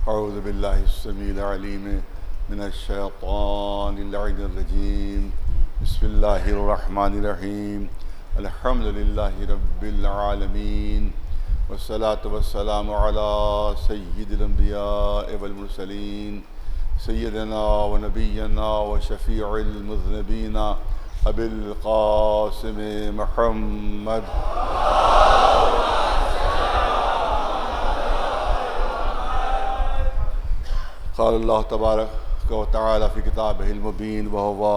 اعوذ باللہ السمیع العلیم من الشیطان اللعین الرجیم بسم اللہ الرحمن الرحیم الحمد للہ رب العالمین والصلاة والسلام علی سید الانبیاء والمرسلین سیدنا و نبینا و شفیع المذنبین ابی القاسم محمد قال اللہ تبارک و تعالی فی کتابہ المبین وہو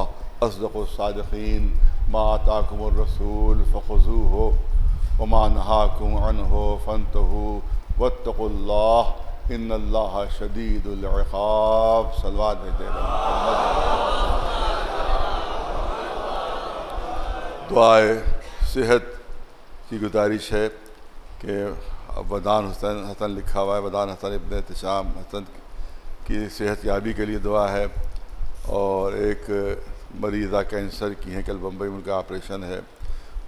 اصدق الصادقین ما آتاکم الرسول فخذوہ وما نہاکم عنہ فانتہوا واتقوا اللہ ان اللہ شدید العقاب صلوات بھیجے محمد۔ دعائے صحت کی گزارش ہے کہ ودان حسن لکھا ہوا ہے، ودان حسن ابن احتشام حسن کی صحت یابی کے لیے دعا ہے، اور ایک مریضہ کینسر کی ہیں، کل بمبئی میں ان کا آپریشن ہے،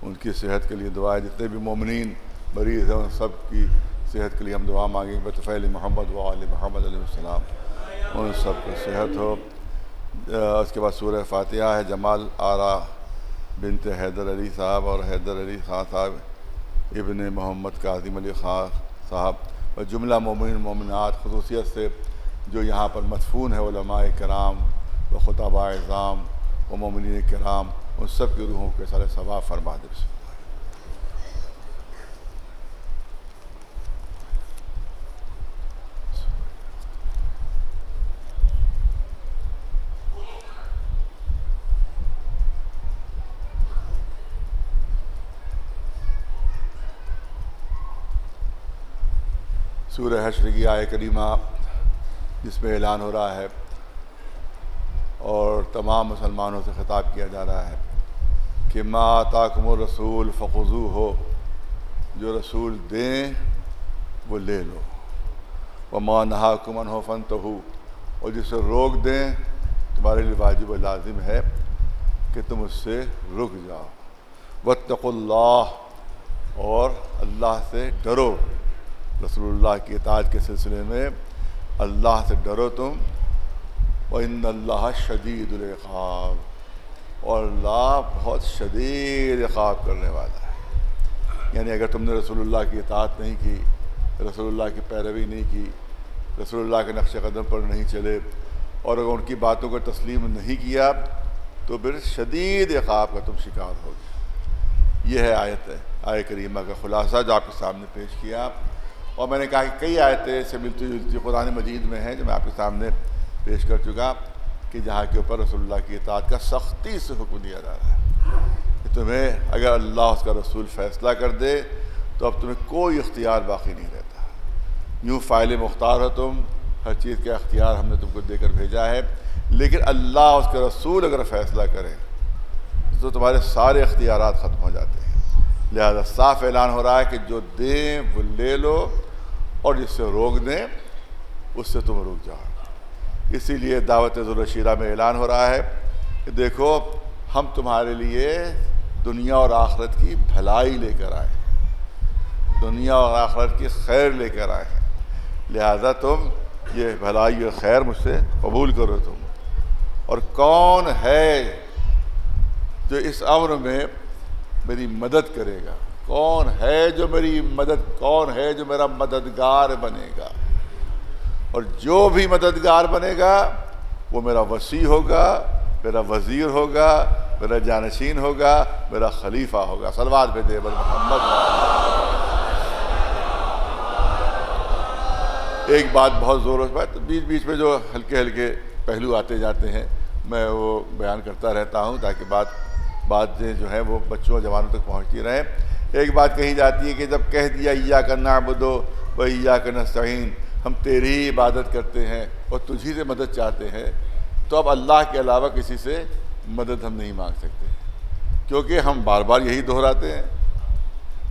ان کی صحت کے لیے دعا ہے۔ جتنے بھی مومنین مریض ہیں ان سب کی صحت کے لیے ہم دعا مانگیں گے بطفیل محمد و آل محمد علیہ السلام، ان سب کو صحت ہو۔ اس کے بعد سورہ فاتحہ ہے۔ جمال آرا بنت حیدر علی صاحب اور حیدر علی خان صاحب ابن محمد کاظم علی خان صاحب اور جملہ مومنین مومنات، خصوصیت سے جو یہاں پر مدفون ہے علماء کرام و خطباء اعظام و مومنین کرام، ان سب کی روحوں کے سارے ثواب فرما دے۔ سورہ حشر کی آیہ کریمہ جس میں اعلان ہو رہا ہے اور تمام مسلمانوں سے خطاب کیا جا رہا ہے کہ ما آتاکم الرسول فخذوہ، جو رسول دیں وہ لے لو، وما نہاکم عنہ فانتہوا، اور جسے روک دیں تمہارے لیے واجب و لازم ہے کہ تم اس سے رک جاؤ۔ واتقوا اللہ، اور اللہ سے ڈرو۔ رسول اللہ کی اطاعت کے سلسلے میں اللہ سے ڈرو تم۔ وَإِنَّ اللَّهَ شَدِيدُ الْعِقَابِ، اور اللہ بہت شدید عقاب کرنے والا ہے۔ یعنی اگر تم نے رسول اللہ کی اطاعت نہیں کی، رسول اللہ کی پیروی نہیں کی، رسول اللہ کے نقش قدم پر نہیں چلے، اور اگر ان کی باتوں کو تسلیم نہیں کیا تو پھر شدید عقاب کا تم شکار ہوگے۔ یہ ہے آیہ کریمہ کا خلاصہ جو آپ کے سامنے پیش کیا، اور میں نے کہا کہ کئی آیتیں سے ملتی جلتی قرآن مجید میں ہیں جو میں آپ کے سامنے پیش کر چکا، کہ جہاں کے اوپر رسول اللہ کی اطاعت کا سختی سے حکم دیا جا رہا ہے کہ تمہیں اگر اللہ اس کا رسول فیصلہ کر دے تو اب تمہیں کوئی اختیار باقی نہیں رہتا۔ یوں فاعل مختار ہو تم، ہر چیز کا اختیار ہم نے تم کو دے کر بھیجا ہے، لیکن اللہ اس کے رسول اگر فیصلہ کرے تو تمہارے سارے اختیارات ختم ہو جاتے ہیں۔ لہذا صاف اعلان ہو رہا ہے کہ جو دیں وہ لے لو، اور جس سے روک دیں اس سے تم رک جاؤ۔ اسی لیے دعوت ذوالشیرہ میں اعلان ہو رہا ہے کہ دیکھو ہم تمہارے لیے دنیا اور آخرت کی بھلائی لے کر آئے ہیں، دنیا اور آخرت کی خیر لے کر آئے ہیں، لہذا تم یہ بھلائی اور خیر مجھ سے قبول کرو تم۔ اور کون ہے جو اس امر میں میری مدد کرے گا؟ کون ہے جو میری مدد، کون ہے جو میرا مددگار بنے گا؟ اور جو بھی مددگار بنے گا وہ میرا وصی ہوگا، میرا وزیر ہوگا، میرا جانشین ہوگا، میرا خلیفہ ہوگا۔ صلوات بھیجے بر محمد۔ ایک بات بہت زور سے، بیچ بیچ میں جو ہلکے ہلکے پہلو آتے جاتے ہیں میں وہ بیان کرتا رہتا ہوں تاکہ باتیں جو ہیں وہ بچوں جوانوں تک پہنچتی رہیں۔ ایک بات کہی جاتی ہے کہ جب کہہ دیا ایاک نعبد و ایاک نستعین، ہم تیری ہی عبادت کرتے ہیں اور تجھی سے مدد چاہتے ہیں، تو اب اللہ کے علاوہ کسی سے مدد ہم نہیں مانگ سکتے، کیونکہ ہم بار بار یہی دہراتے ہیں،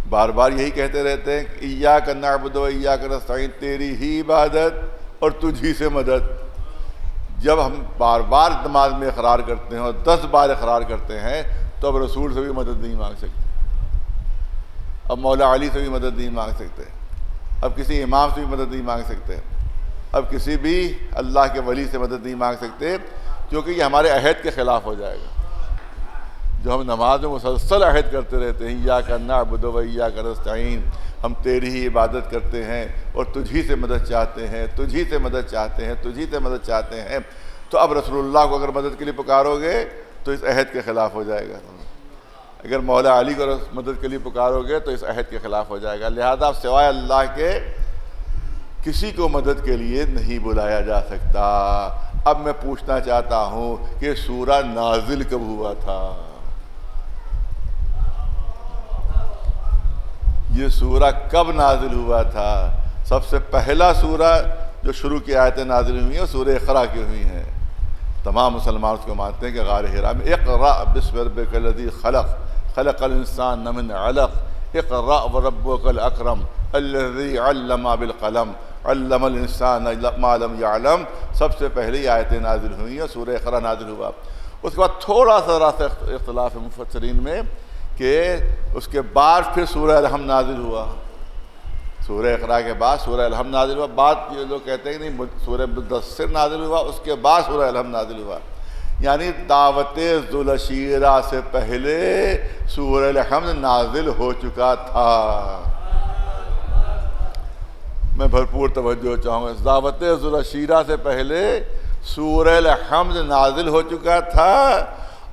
بار بار یہی کہتے رہتے ہیں کہ ایاک نعبد و ایاک نستعین، تیری ہی عبادت اور تجھی سے مدد۔ جب ہم بار بار نماز میں اقرار کرتے ہیں اور 10 بار اقرار کرتے ہیں تو اب رسول سے بھی مدد نہیں مانگ سکتے، اب مولا علی سے بھی مدد نہیں مانگ سکتے، اب کسی امام سے بھی مدد نہیں مانگ سکتے، اب کسی بھی اللہ کے ولی سے مدد نہیں مانگ سکتے، کیونکہ یہ ہمارے عہد کے خلاف ہو جائے گا۔ جو ہم نماز میں مسلسل عہد کرتے رہتے ہیں، ایاک نعبد و ایاک نستعین، ہم تیری ہی عبادت کرتے ہیں اور تجھی سے مدد چاہتے ہیں، تجھی سے مدد چاہتے ہیں، تجھی سے مدد چاہتے ہیں، تو اب رسول اللہ کو اگر مدد کے لیے پکارو گے تو اس عہد کے خلاف ہو جائے گا۔ اگر مولا علی کو مدد کے لیے پکارو گے تو اس عہد کے خلاف ہو جائے گا۔ لہذا سوائے اللہ کے کسی کو مدد کے لیے نہیں بلایا جا سکتا۔ اب میں پوچھنا چاہتا ہوں کہ سورہ نازل کب ہوا تھا؟ یہ سورہ کب نازل ہوا تھا؟ سب سے پہلا سورہ جو شروع کی آیتیں نازل ہوئی ہیں سورہ اقرا کی ہوئی ہیں۔ تمام مسلمان اس کو مانتے ہیں کہ غار حرا میں اقرأ بسم ربک الذی خلق خلق الانسان من علق اقرأ وربک الاکرم الذی علم بالقلم علم الانسان ما لم یعلم، سب سے پہلی آیتیں نازل ہوئی ہیں، سورہ اقرا نازل ہوا۔ اس کے بعد تھوڑا سا اختلاف ہے مفسرین میں کہ اس کے بعد پھر سورہ الحم نازل ہوا۔ سورہ اقرا کے بعد سورہ الحم نازل ہوا۔ بعد یہ لوگ کہتے ہیں کہ نہیں، سورہ مدثر نازل ہوا، اس کے بعد سورہ الحم نازل ہوا، یعنی دعوت ذوالعشیرہ سے پہلے سورہ الحم نازل ہو چکا تھا۔ میں بھرپور توجہ چاہوں گا، دعوت ذوالعشیرہ سے پہلے سورہ الحمد نازل ہو چکا تھا،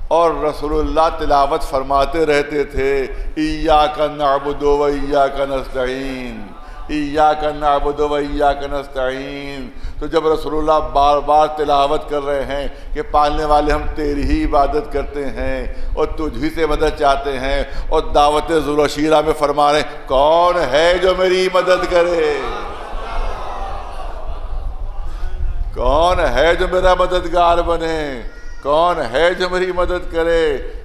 اور رسول اللہ تلاوت فرماتے رہتے تھے، ایاک نعبد و ایاک نستعین، ایاک نعبد و ایاک نستعین۔ تو جب رسول اللہ بار بار تلاوت کر رہے ہیں کہ پالنے والے ہم تیری ہی عبادت کرتے ہیں اور تجھ ہی سے مدد چاہتے ہیں، اور دعوت ذوالعشیرہ میں فرما رہے ہیں کون ہے جو میری مدد کرے، کون ہے جو میرا مددگار بنے، کون ہے جو میری مدد کرے۔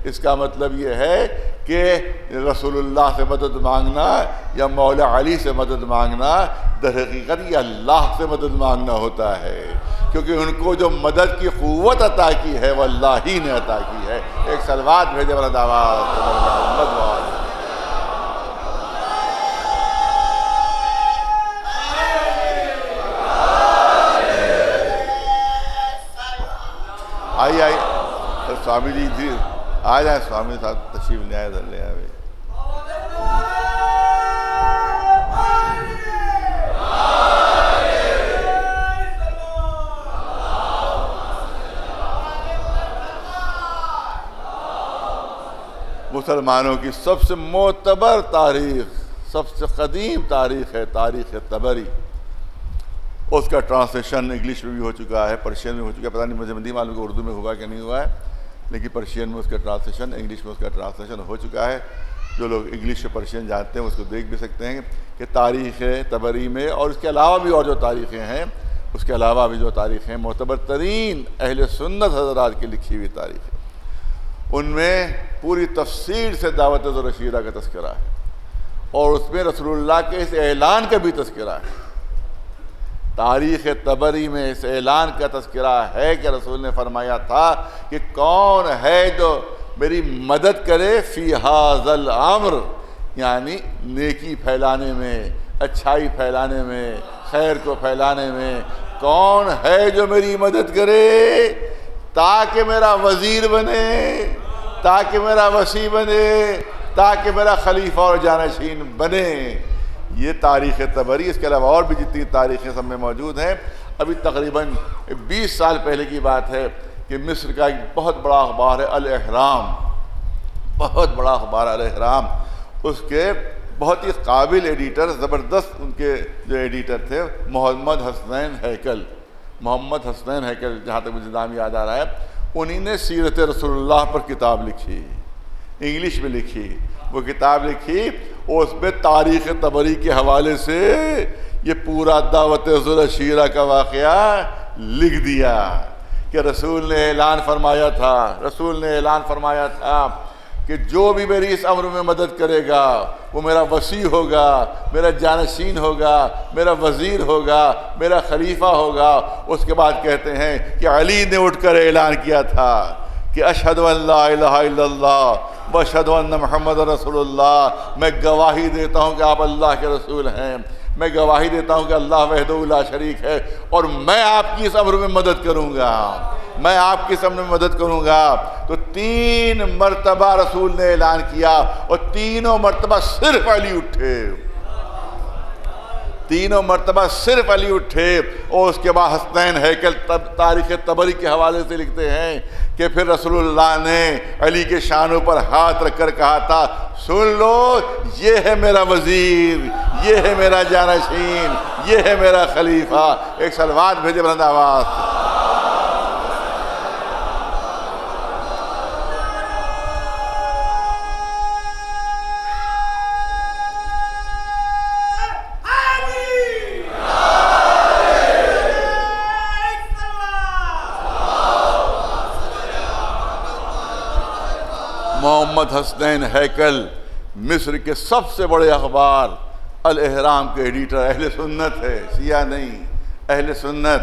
اس کا مطلب یہ ہے کہ رسول اللہ سے مدد مانگنا یا مولا علی سے مدد مانگنا در حقیقت یہ اللہ سے مدد مانگنا ہوتا ہے، کیونکہ ان کو جو مدد کی قوت عطا کی ہے وہ اللہ ہی نے عطا کی ہے۔ ایک صلوات بھیجے والا دعوات محمد۔ آئیے سوامی جی تھی، آ جائیں سوامی صاحب تشریف لے آئے، لے آئے۔ مسلمانوں کی سب سے معتبر تاریخ، سب سے قدیم تاریخ ہے تاریخ طبری۔ اس کا ٹرانسلیشن انگلش میں بھی ہو چکا ہے، پرشین میں ہو چکا ہے، پتہ نہیں مجھے نہیں معلوم کہ اردو میں ہوا کہ نہیں ہوا ہے، لیکن پرشین میں اس کا ٹرانسلیشن، انگلش میں اس کا ٹرانسلیشن ہو چکا ہے۔ جو لوگ انگلش سے پرشین جانتے ہیں اس کو دیکھ بھی سکتے ہیں کہ تاریخ طبری میں، اور اس کے علاوہ بھی اور جو تاریخیں ہیں، اس کے علاوہ بھی جو تاریخیں معتبر ترین اہل سنت حضرات کی لکھی ہوئی تاریخ ہے، ان میں پوری تفصیل سے دعوت ذوالعشیرہ کا تذکرہ ہے، اور اس میں رسول اللہ کے اس اعلان کا بھی تذکرہ ہے۔ تاریخ طبری میں اس اعلان کا تذکرہ ہے کہ رسول نے فرمایا تھا کہ کون ہے جو میری مدد کرے فی ھذا الامر، یعنی نیکی پھیلانے میں، اچھائی پھیلانے میں، خیر کو پھیلانے میں، کون ہے جو میری مدد کرے تاکہ میرا وزیر بنے، تاکہ میرا وصی بنے، تاکہ میرا خلیفہ اور جانشین بنے۔ یہ تاریخ طبری، اس کے علاوہ اور بھی جتنی تاریخیں سب میں موجود ہیں۔ ابھی تقریباً 20 سال پہلے کی بات ہے کہ مصر کا ایک بہت بڑا اخبار ہے الاہرام، بہت بڑا اخبار الاہرام، اس کے بہت ہی قابل ایڈیٹر، زبردست ان کے جو ایڈیٹر تھے محمد حسنین ہیکل، محمد حسنین ہیکل جہاں تک مجھے نام یاد آ رہا ہے، انہی نے سیرت رسول اللہ پر کتاب لکھی، انگلش میں لکھی، وہ کتاب لکھی، اور اس میں تاریخ طبری کے حوالے سے یہ پورا دعوت ذوالعشیرہ کا واقعہ لکھ دیا کہ رسول نے اعلان فرمایا تھا، رسول نے اعلان فرمایا تھا کہ جو بھی میری اس امر میں مدد کرے گا وہ میرا وصی ہوگا، میرا جانشین ہوگا، میرا وزیر ہوگا، میرا خلیفہ ہوگا۔ اس کے بعد کہتے ہیں کہ علی نے اٹھ کر اعلان کیا تھا کہ اشہد ان لا الہ الا اللہ واشہد ان محمد رسول اللہ، میں گواہی دیتا ہوں کہ آپ اللہ کے رسول ہیں، میں گواہی دیتا ہوں کہ اللہ وحدہ لا شریک ہے، اور میں آپ کی اس امر میں مدد کروں گا، میں آپ کی اس امر میں مدد کروں گا۔ تو 3 مرتبہ رسول نے اعلان کیا، اور تینوں مرتبہ صرف علی اٹھے، تینوں مرتبہ صرف علی اٹھے۔ اور اس کے بعد حسنین ہیکل تاریخ طبری کے حوالے سے لکھتے ہیں کہ پھر رسول اللہ نے علی کے شانوں پر ہاتھ رکھ کر کہا تھا، سن لو، یہ ہے میرا وزیر، یہ ہے میرا جانشین، یہ ہے میرا خلیفہ۔ ایک صلوات بھیجے بلند آواز سے۔ محمد حسنین ہیکل مصر کے سب سے بڑے اخبار الاہرام کے ایڈیٹر، اہل سنت ہے، شیعہ نہیں، اہل سنت۔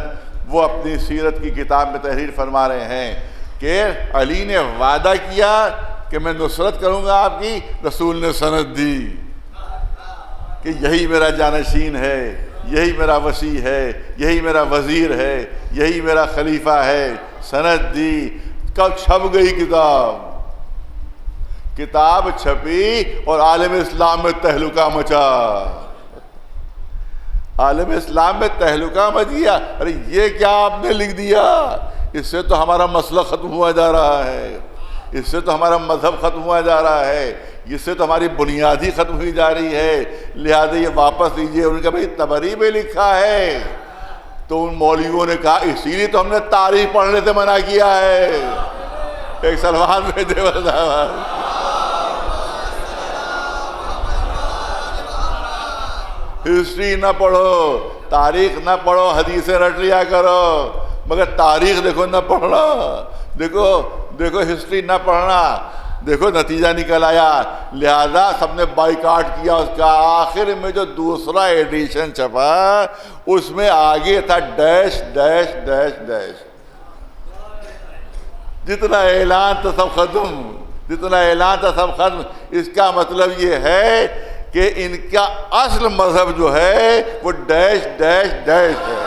وہ اپنی سیرت کی کتاب میں تحریر فرما رہے ہیں کہ علی نے وعدہ کیا کہ میں نصرت کروں گا آپ کی، رسول نے سند دی کہ یہی میرا جانشین ہے، یہی میرا وصی ہے، یہی میرا وزیر ہے، یہی میرا خلیفہ ہے، سند دی۔ کب چھپ گئی کتاب چھپی اور عالم اسلام میں تہلکہ مچا، عالم اسلام میں تہلکہ مچ گیا۔ ارے یہ کیا آپ نے لکھ دیا؟ اس سے تو ہمارا مسئلہ ختم ہوا جا رہا ہے، اس سے تو ہمارا مذہب ختم ہوا جا رہا ہے، اس سے تو ہماری بنیاد ہی ختم ہوئی جا رہی ہے، لہذا یہ واپس لیجئے۔ انہوں نے کہا بھائی طبری میں لکھا ہے۔ تو ان مولویوں نے کہا اسی لیے تو ہم نے تاریخ پڑھنے سے منع کیا ہے۔ ایک سلمان میں دے ہسٹری نہ پڑھو، تاریخ نہ پڑھو، حدیثیں رٹ لیا کرو، مگر تاریخ دیکھو نہ پڑھنا، دیکھو ہسٹری نہ پڑھنا، دیکھو نتیجہ نکل آیا۔ لہذا سب نے بائیکاٹ کیا اس کا۔ آخر میں جو دوسرا ایڈیشن چھپا اس میں آگے تھا ڈیش ڈیش ڈیش ڈیش، جتنا اعلان تھا سب ختم، جتنا اعلان تھا سب ختم۔ اس کا مطلب یہ ہے کہ ان کا اصل مذہب جو ہے وہ ڈیش ڈیش ڈیش ہے۔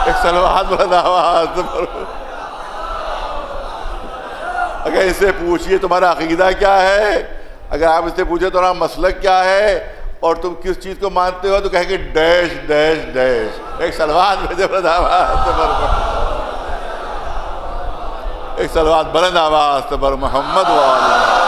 ایک صلوات بلند آواز سے۔ اگر اس سے پوچھئے تمہارا عقیدہ کیا ہے، اگر آپ اس سے پوچھیں تمہارا مسلک کیا ہے اور تم کس چیز کو مانتے ہو، تو کہیں گے ڈیش ڈیش ڈیش۔ ایک صلوات بلند آواز سے، ایک صلوات بلند آواز سے پر محمد وآلہ۔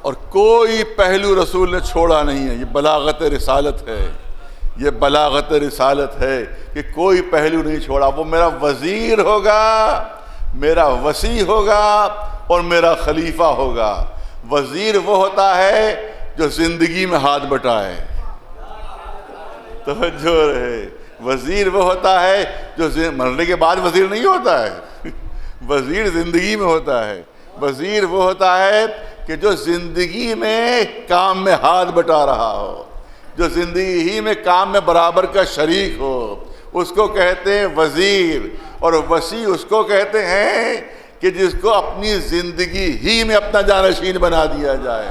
اور کوئی پہلو رسول نے چھوڑا نہیں ہے۔ یہ بلاغت رسالت ہے، یہ بلاغت رسالت ہے کہ کوئی پہلو نہیں چھوڑا۔ وہ میرا وزیر ہوگا، میرا وصی ہوگا اور میرا خلیفہ ہوگا۔ وزیر وہ ہوتا ہے جو زندگی میں ہاتھ بٹائے، توجہ رہے۔ وزیر وہ ہوتا ہے جو مرنے کے بعد وزیر نہیں ہوتا ہے، وزیر زندگی میں ہوتا ہے۔ وزیر وہ ہوتا ہے کہ جو زندگی میں کام میں ہاتھ بٹا رہا ہو، جو زندگی ہی میں کام میں برابر کا شریک ہو، اس کو کہتے ہیں وزیر۔ اور وصی اس کو کہتے ہیں کہ جس کو اپنی زندگی ہی میں اپنا جانشین بنا دیا جائے۔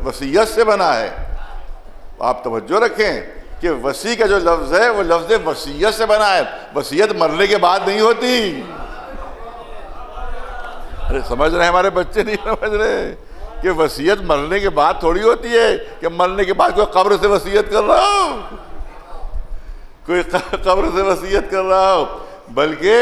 وصیت سے بنا ہے۔ آپ توجہ رکھیں کہ وصی کا جو لفظ ہے وہ لفظ وصیت سے بنا ہے۔ وصیت مرنے کے بعد نہیں ہوتی۔ ارے سمجھ رہے ہیں ہمارے بچے؟ نہیں سمجھ رہے کہ وصیت مرنے کے بعد تھوڑی ہوتی ہے کہ مرنے کے بعد کوئی قبر سے وصیت کر رہا ہو، کوئی قبر سے وصیت کر رہا ہو، بلکہ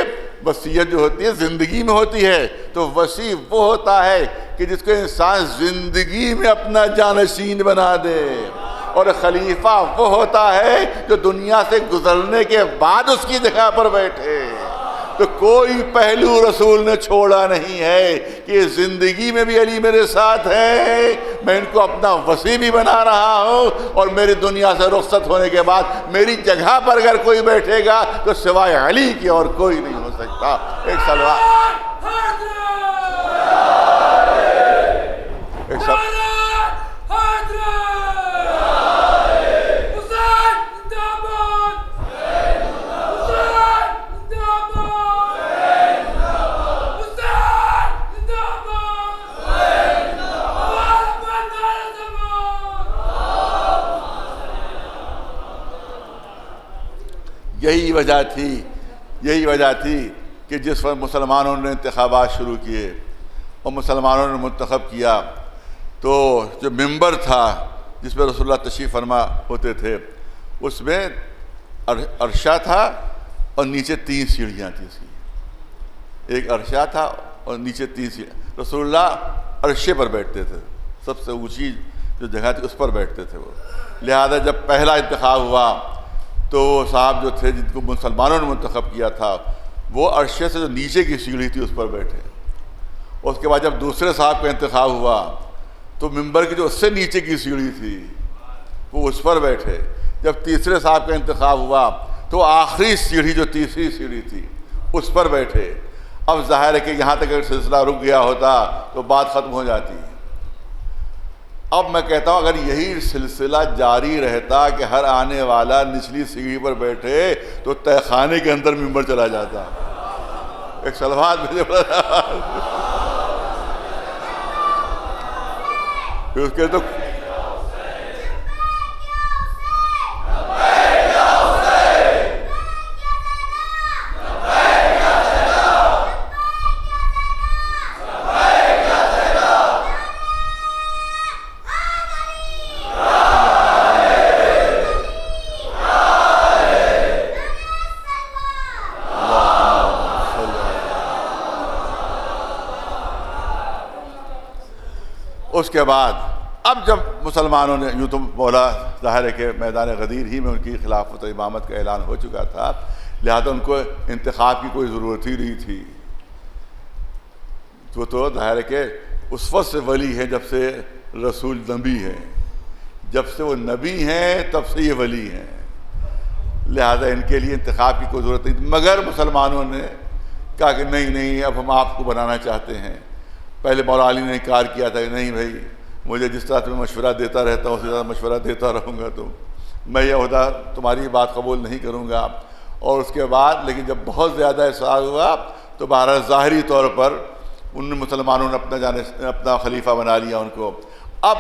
وصیت جو ہوتی ہے زندگی میں ہوتی ہے۔ تو وصی وہ ہوتا ہے کہ جس کو انسان زندگی میں اپنا جانشین بنا دے، اور خلیفہ وہ ہوتا ہے جو دنیا سے گزرنے کے بعد اس کی جگہ پر بیٹھے۔ تو کوئی پہلو رسول نے چھوڑا نہیں ہے کہ زندگی میں بھی علی میرے ساتھ ہے، میں ان کو اپنا وصی بھی بنا رہا ہوں، اور میری دنیا سے رخصت ہونے کے بعد میری جگہ پر اگر کوئی بیٹھے گا تو سوائے علی کی اور کوئی نہیں ہو سکتا۔ ایک صلوات یہی وجہ تھی کہ جس وقت مسلمانوں نے انتخابات شروع کیے اور مسلمانوں نے منتخب کیا تو جو ممبر تھا جس پہ رسول اللہ تشریف فرما ہوتے تھے اس میں عرشہ تھا اور نیچے 3 سیڑھیاں تھیں اس کی. ایک عرشہ تھا اور نیچے 3 سیڑھیاں. رسول اللہ عرشے پر بیٹھتے تھے, سب سے اونچی جو جگہ تھی اس پر بیٹھتے تھے وہ. لہذا جب پہلا انتخاب ہوا تو وہ صاحب جو تھے جن کو مسلمانوں نے منتخب کیا تھا وہ عرشے سے جو نیچے کی سیڑھی تھی اس پر بیٹھے. اس کے بعد جب دوسرے صاحب کا انتخاب ہوا تو ممبر کی جو اس سے نیچے کی سیڑھی تھی وہ اس پر بیٹھے. جب تیسرے صاحب کا انتخاب ہوا تو آخری سیڑھی جو تیسری سیڑھی تھی اس پر بیٹھے. اب ظاہر ہے کہ یہاں تک اگر سلسلہ رک گیا ہوتا تو بات ختم ہو جاتی. اب میں کہتا ہوں اگر یہی سلسلہ جاری رہتا کہ ہر آنے والا نچلی سیڑھی پر بیٹھے تو تہہ خانے کے اندر ممبر چلا جاتا. ایک سلوات بھیجے پھر اس کے تو اس کے بعد اب جب مسلمانوں نے یوں تو مولا ظاہر ہے کہ میدان غدیر ہی میں ان کی خلافت و امامت کا اعلان ہو چکا تھا, لہذا ان کو انتخاب کی کوئی ضرورت ہی نہیں تھی. تو ظاہر ہے کہ اس وقت سے ولی ہے جب سے رسول نبی ہیں, جب سے وہ نبی ہیں تب سے یہ ولی ہیں. لہذا ان کے لیے انتخاب کی کوئی ضرورت نہیں. مگر مسلمانوں نے کہا کہ نہیں اب ہم آپ کو بنانا چاہتے ہیں. پہلے مولا علی نے انکار کیا تھا کہ نہیں بھائی مجھے جس طرح تمہیں مشورہ دیتا رہتا ہوں اسی طرح مشورہ دیتا رہوں گا, میں یہ عہدہ تمہاری بات قبول نہیں کروں گا. اور اس کے بعد لیکن جب بہت زیادہ اصرار ہوا تو بہرحال ظاہری طور پر ان مسلمانوں نے اپنا خلیفہ بنا لیا ان کو. اب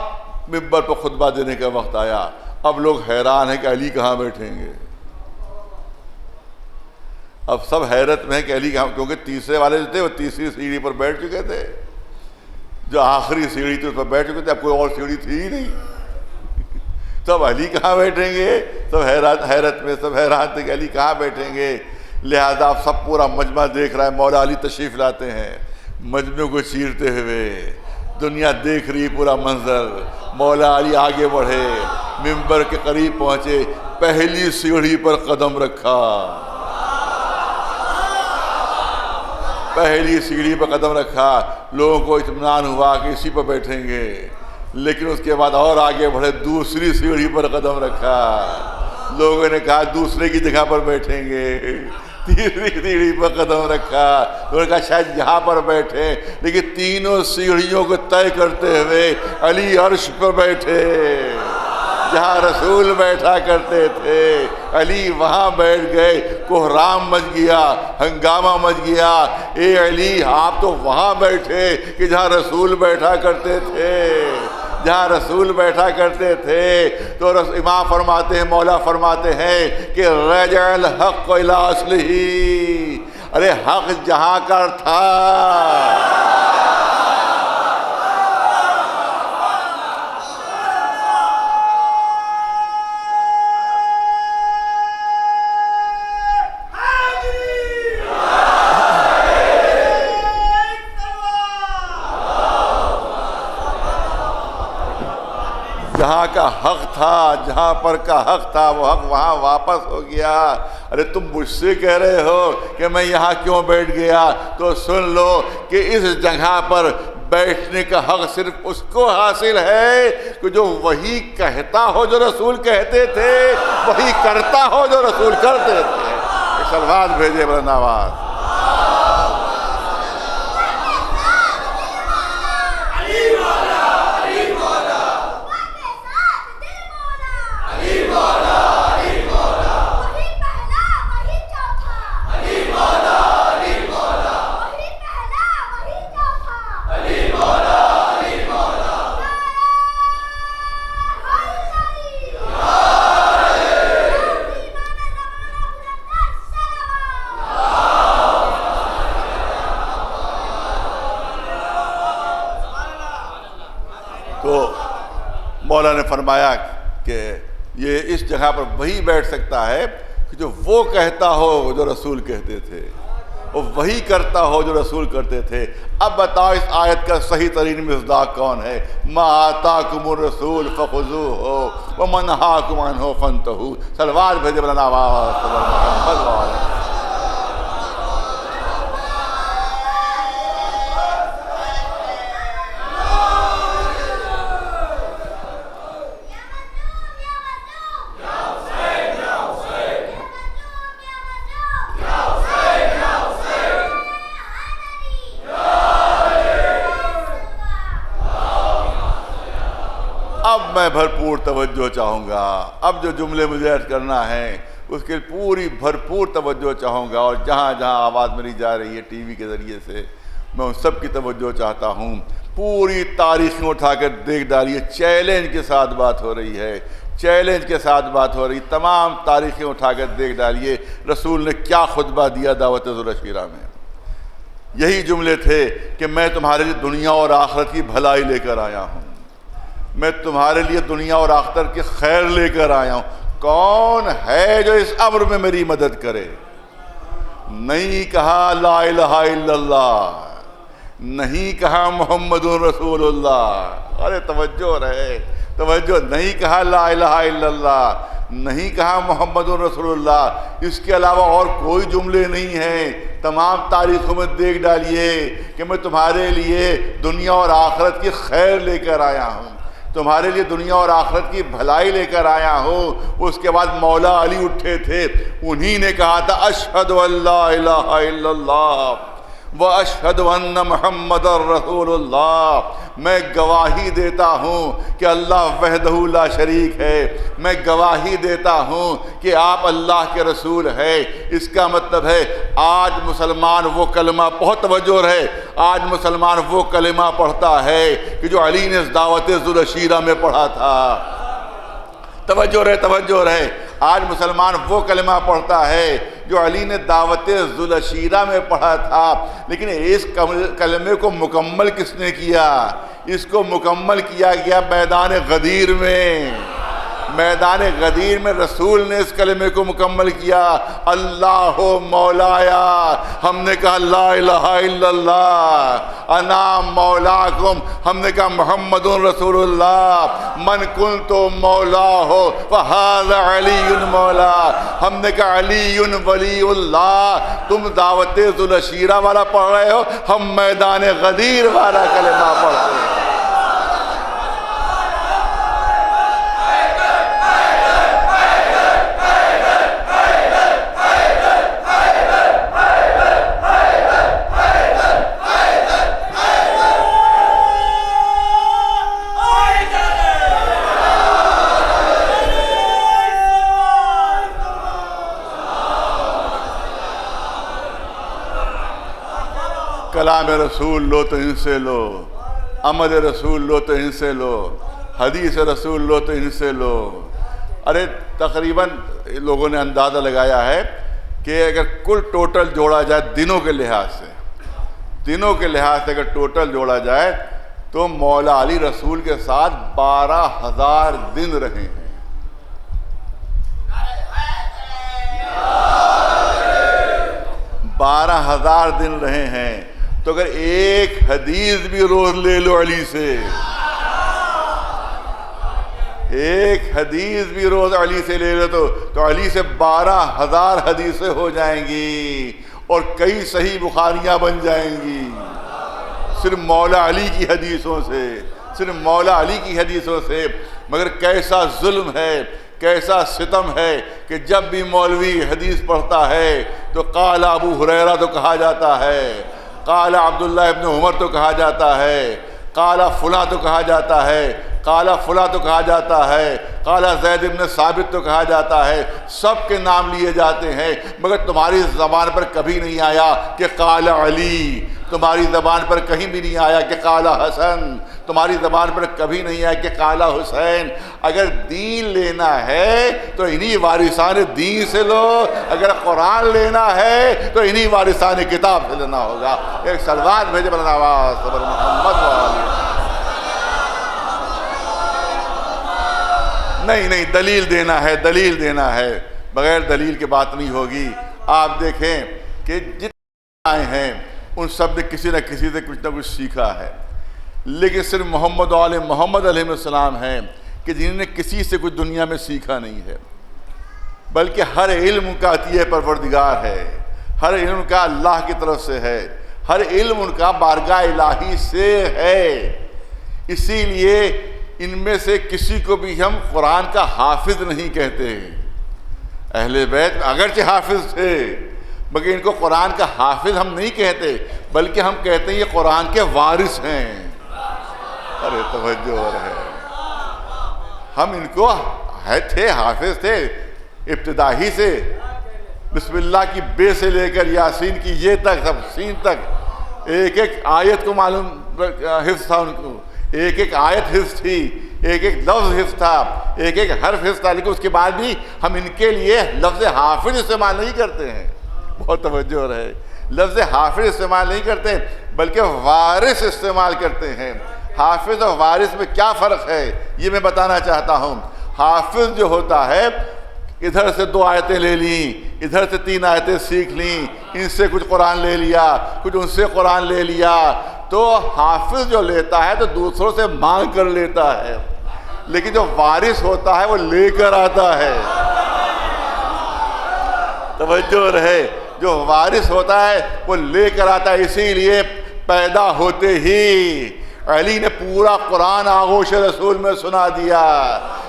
ممبر پر خطبہ دینے کا وقت آیا. اب لوگ حیران ہیں کہ علی کہاں بیٹھیں گے. اب سب حیرت میں ہیں کہ علی کہاں, کیونکہ تیسرے والے جو تھے وہ تیسری سیڑھی پر بیٹھ چکے تھے, جو آخری سیڑھی تھی اس پر بیٹھ چکے تھے. اب کوئی اور سیڑھی تھی ہی نہیں. سب علی کہاں بیٹھیں گے, سب حیرت میں سب حیران تھے کہ علی کہاں بیٹھیں گے. لہذا اب سب پورا مجمع دیکھ رہا ہے. مولا علی تشریف لاتے ہیں مجمع کو چیرتے ہوئے, دنیا دیکھ رہی پورا منظر. مولا علی آگے بڑھے, ممبر کے قریب پہنچے, پہلی سیڑھی پر قدم رکھا. پہلی سیڑھی پر قدم رکھا. لوگوں کو اطمینان ہوا کہ اسی پر بیٹھیں گے. لیکن اس کے بعد اور آگے بڑھے, دوسری سیڑھی پر قدم رکھا. لوگوں نے کہا دوسرے کی جگہ پر بیٹھیں گے. تیسری سیڑھی پر قدم رکھا. انہوں نے کہا شاید یہاں پر بیٹھیں. لیکن تینوں سیڑھیوں کو طے کرتے ہوئے علی عرش پر بیٹھے. جہاں رسول بیٹھا کرتے تھے علی وہاں بیٹھ گئے. کوہرام مچ گیا, ہنگامہ مچ گیا. اے علی آپ تو وہاں بیٹھے کہ جہاں رسول بیٹھا کرتے تھے, جہاں رسول بیٹھا کرتے تھے. تو امام فرماتے ہیں, مولا فرماتے ہیں کہ رجع الحق الی اصلہ, ارے حق جہاں کا تھا جہاں کا حق تھا, جہاں پر کا حق تھا وہ حق وہاں واپس ہو گیا. ارے تم مجھ سے کہہ رہے ہو کہ میں یہاں کیوں بیٹھ گیا, تو سن لو کہ اس جگہ پر بیٹھنے کا حق صرف اس کو حاصل ہے کہ جو وہی کہتا ہو جو رسول کہتے تھے, وہی کرتا ہو جو رسول کرتے تھے. ایک سلوات بھیجے بلند آواز. مولا نے فرمایا کہ یہ اس جگہ پر وہی بیٹھ سکتا ہے کہ جو وہ کہتا ہو جو رسول کہتے تھے، وہ وہی کرتا ہو جو رسول کرتے تھے۔ اب بتاؤ اس آیت کا صحیح ترین مصداق کون ہے؟ ما آتاکم الرسول فخذوہ وما نہاکم عنہ فانتہوا۔ صلوات بھیجے مولانا آواز محمد والے۔ اب میں بھرپور توجہ چاہوں گا، اب جو جملے مجھے عرض کرنا ہے اس کے پوری بھرپور توجہ چاہوں گا، اور جہاں جہاں آواز میری جا رہی ہے ٹی وی کے ذریعے سے میں ان سب کی توجہ چاہتا ہوں۔ پوری تاریخیں اٹھا کر دیکھ ڈالیے، چیلنج کے ساتھ بات ہو رہی ہے، چیلنج کے ساتھ بات ہو رہی، تمام تاریخیں اٹھا کر دیکھ ڈالیے رسول نے کیا خطبہ دیا دعوت ذوالعشیرہ میں۔ یہی جملے تھے کہ میں تمہارے لیے دنیا اور آخرت کی بھلائی لے کر آیا ہوں، میں تمہارے لیے دنیا اور آخرت کی خیر لے کر آیا ہوں، کون ہے جو اس امر میں میری مدد کرے؟ نہیں کہا لا الہ الا اللہ، نہیں کہا محمد رسول اللہ، ارے توجہ رہے توجہ، نہیں کہا لا الہ الا اللہ، نہیں کہا محمد رسول اللہ، اس کے علاوہ اور کوئی جملے نہیں ہیں۔ تمام تاریخوں میں دیکھ ڈالیے کہ میں تمہارے لیے دنیا اور آخرت کی خیر لے کر آیا ہوں، تمہارے لیے دنیا اور آخرت کی بھلائی لے کر آیا ہوں۔ اس کے بعد مولا علی اٹھے تھے، انہی نے کہا تھا اشہد ان لا الہ الا اللہ واشہد ان محمد رسول اللہ، میں گواہی دیتا ہوں کہ اللہ وحدہ لا شریک ہے، میں گواہی دیتا ہوں کہ آپ اللہ کے رسول ہیں۔ اس کا مطلب ہے آج مسلمان وہ کلمہ، بہت توجہ ہے، آج مسلمان وہ کلمہ پڑھتا ہے کہ جو علی نے اس دعوت ذوالعشیرہ میں پڑھا تھا۔ توجہ رہے، آج مسلمان وہ کلمہ پڑھتا ہے جو علی نے دعوت ذوالعشیرہ میں پڑھا تھا، لیکن اس کلمے کو مکمل کس نے کیا؟ اس کو مکمل کیا گیا میدان غدیر میں، میدان غدیر میں رسول نے اس کلمے کو مکمل کیا، اللہ مولایا، ہم نے کہا لا الہ الا اللہ، انا مولاکم، ہم نے کہا محمد رسول اللہ، من کنت مولا ہو فہذا علی مولا، ہم نے کہا علی ولی اللہ۔ تم دعوت ذوالعشیرہ والا پڑھ رہے ہو، ہم میدان غدیر والا کلمہ پڑھتے ہیں۔ کلام رسول لو تو ان سے لو، عمل رسول لو تو ان سے لو، حدیث رسول لو تو ان سے لو۔ ارے تقریباً لوگوں نے اندازہ لگایا ہے کہ اگر کل ٹوٹل جوڑا جائے دنوں کے لحاظ سے اگر ٹوٹل جوڑا جائے تو مولا علی رسول کے ساتھ 12,000 دن رہے ہیں۔ 12,000 دن رہے ہیں، تو اگر ایک حدیث بھی روز لے لو علی سے، ایک حدیث بھی روز علی سے لے لو تو علی سے 12,000 حدیثیں ہو جائیں گی، اور کئی صحیح بخاریاں بن جائیں گی صرف مولا علی کی حدیثوں سے، صرف مولا علی کی حدیثوں سے۔ مگر کیسا ظلم ہے، کیسا ستم ہے کہ جب بھی مولوی حدیث پڑھتا ہے تو قال ابو ہریرہ تو کہا جاتا ہے، قال عبداللہ ابن عمر تو کہا جاتا ہے، قال فلاں تو کہا جاتا ہے، قال فلاں تو کہا جاتا ہے، قال زید ابن ثابت تو کہا جاتا ہے، سب کے نام لیے جاتے ہیں، مگر تمہاری زبان پر کبھی نہیں آیا کہ قال علی، تمہاری زبان پر کہیں بھی نہیں آیا کہ قال حسن، تمہاری زبان پر کبھی نہیں آیا کہ قال حسین۔ اگر دین لینا ہے تو انہی وارثان دین سے لو، اگر قرآن لینا ہے تو انہی وارثان کتاب سے لینا ہوگا۔ ایک صلوات بھیجے بلند آواز محمد والی۔ نہیں دلیل دینا ہے، دلیل دینا ہے، بغیر دلیل کے بات نہیں ہوگی۔ آپ دیکھیں کہ جتنے آئے ہیں ان سب نے کسی نہ کسی سے کچھ نہ کچھ سیکھا ہے، لیکن صرف محمد و آل محمد علیہ السلام ہیں کہ جنہوں نے کسی سے کچھ دنیا میں سیکھا نہیں ہے، بلکہ ہر علم کا عطیہ پروردگار ہے، ہر علم کا اللہ کی طرف سے ہے، ہر علم ان کا بارگاہ الہی سے ہے۔ اسی لیے ان میں سے کسی کو بھی ہم قرآن کا حافظ نہیں کہتے۔ اہل بیت اگرچہ حافظ تھے مگر ان کو قرآن کا حافظ ہم نہیں کہتے، بلکہ ہم کہتے ہیں یہ قرآن کے وارث ہیں۔ ارے توجہ ہے، ہم ان کو تھے حافظ تھے ابتدا ہی سے، بسم اللہ کی بے سے لے کر یاسین کی یہ تک، سب سین تک ایک ایک آیت کو معلوم حفظ تھا، ان کو ایک ایک آیت حفظ تھی، ایک ایک لفظ حفظ تھا، ایک ایک حرف حفظ تھا، لیکن اس کے بعد بھی ہم ان کے لیے لفظ حافظ استعمال نہیں کرتے ہیں۔ بہت توجہ رہے، لفظ حافظ استعمال نہیں کرتے بلکہ وارث استعمال کرتے ہیں۔ حافظ اور وارث میں کیا فرق ہے یہ میں بتانا چاہتا ہوں۔ حافظ جو ہوتا ہے ادھر سے 2 آیتیں لے لیں، ادھر سے 3 آیتیں سیکھ لیں، ان سے کچھ قرآن لے لیا، کچھ ان سے قرآن لے لیا، تو حافظ جو لیتا ہے تو دوسروں سے مانگ کر لیتا ہے، لیکن جو وارث ہوتا ہے وہ لے کر آتا ہے۔ توجہ رہے، جو وارث ہوتا ہے وہ لے کر آتا ہے۔ اسی لیے پیدا ہوتے ہی علی نے پورا قرآن آغوش رسول میں سنا دیا،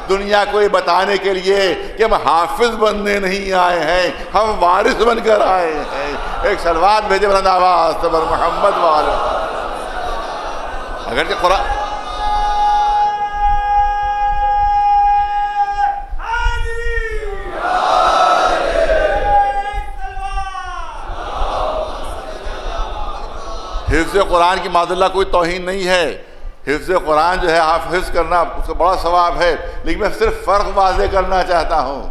دنیا کو یہ بتانے کے لیے کہ ہم حافظ بننے نہیں آئے ہیں، ہم وارث بن کر آئے ہیں۔ ایک صلوات بھیجے بلند آواز سے بر محمد والے۔ اگرچہ قرآن حفظ قرآن کی معاذ اللہ کوئی توہین نہیں ہے، حفظ قرآن جو ہے حافظ کرنا اس کا بڑا ثواب ہے، لیکن میں صرف فرق واضح کرنا چاہتا ہوں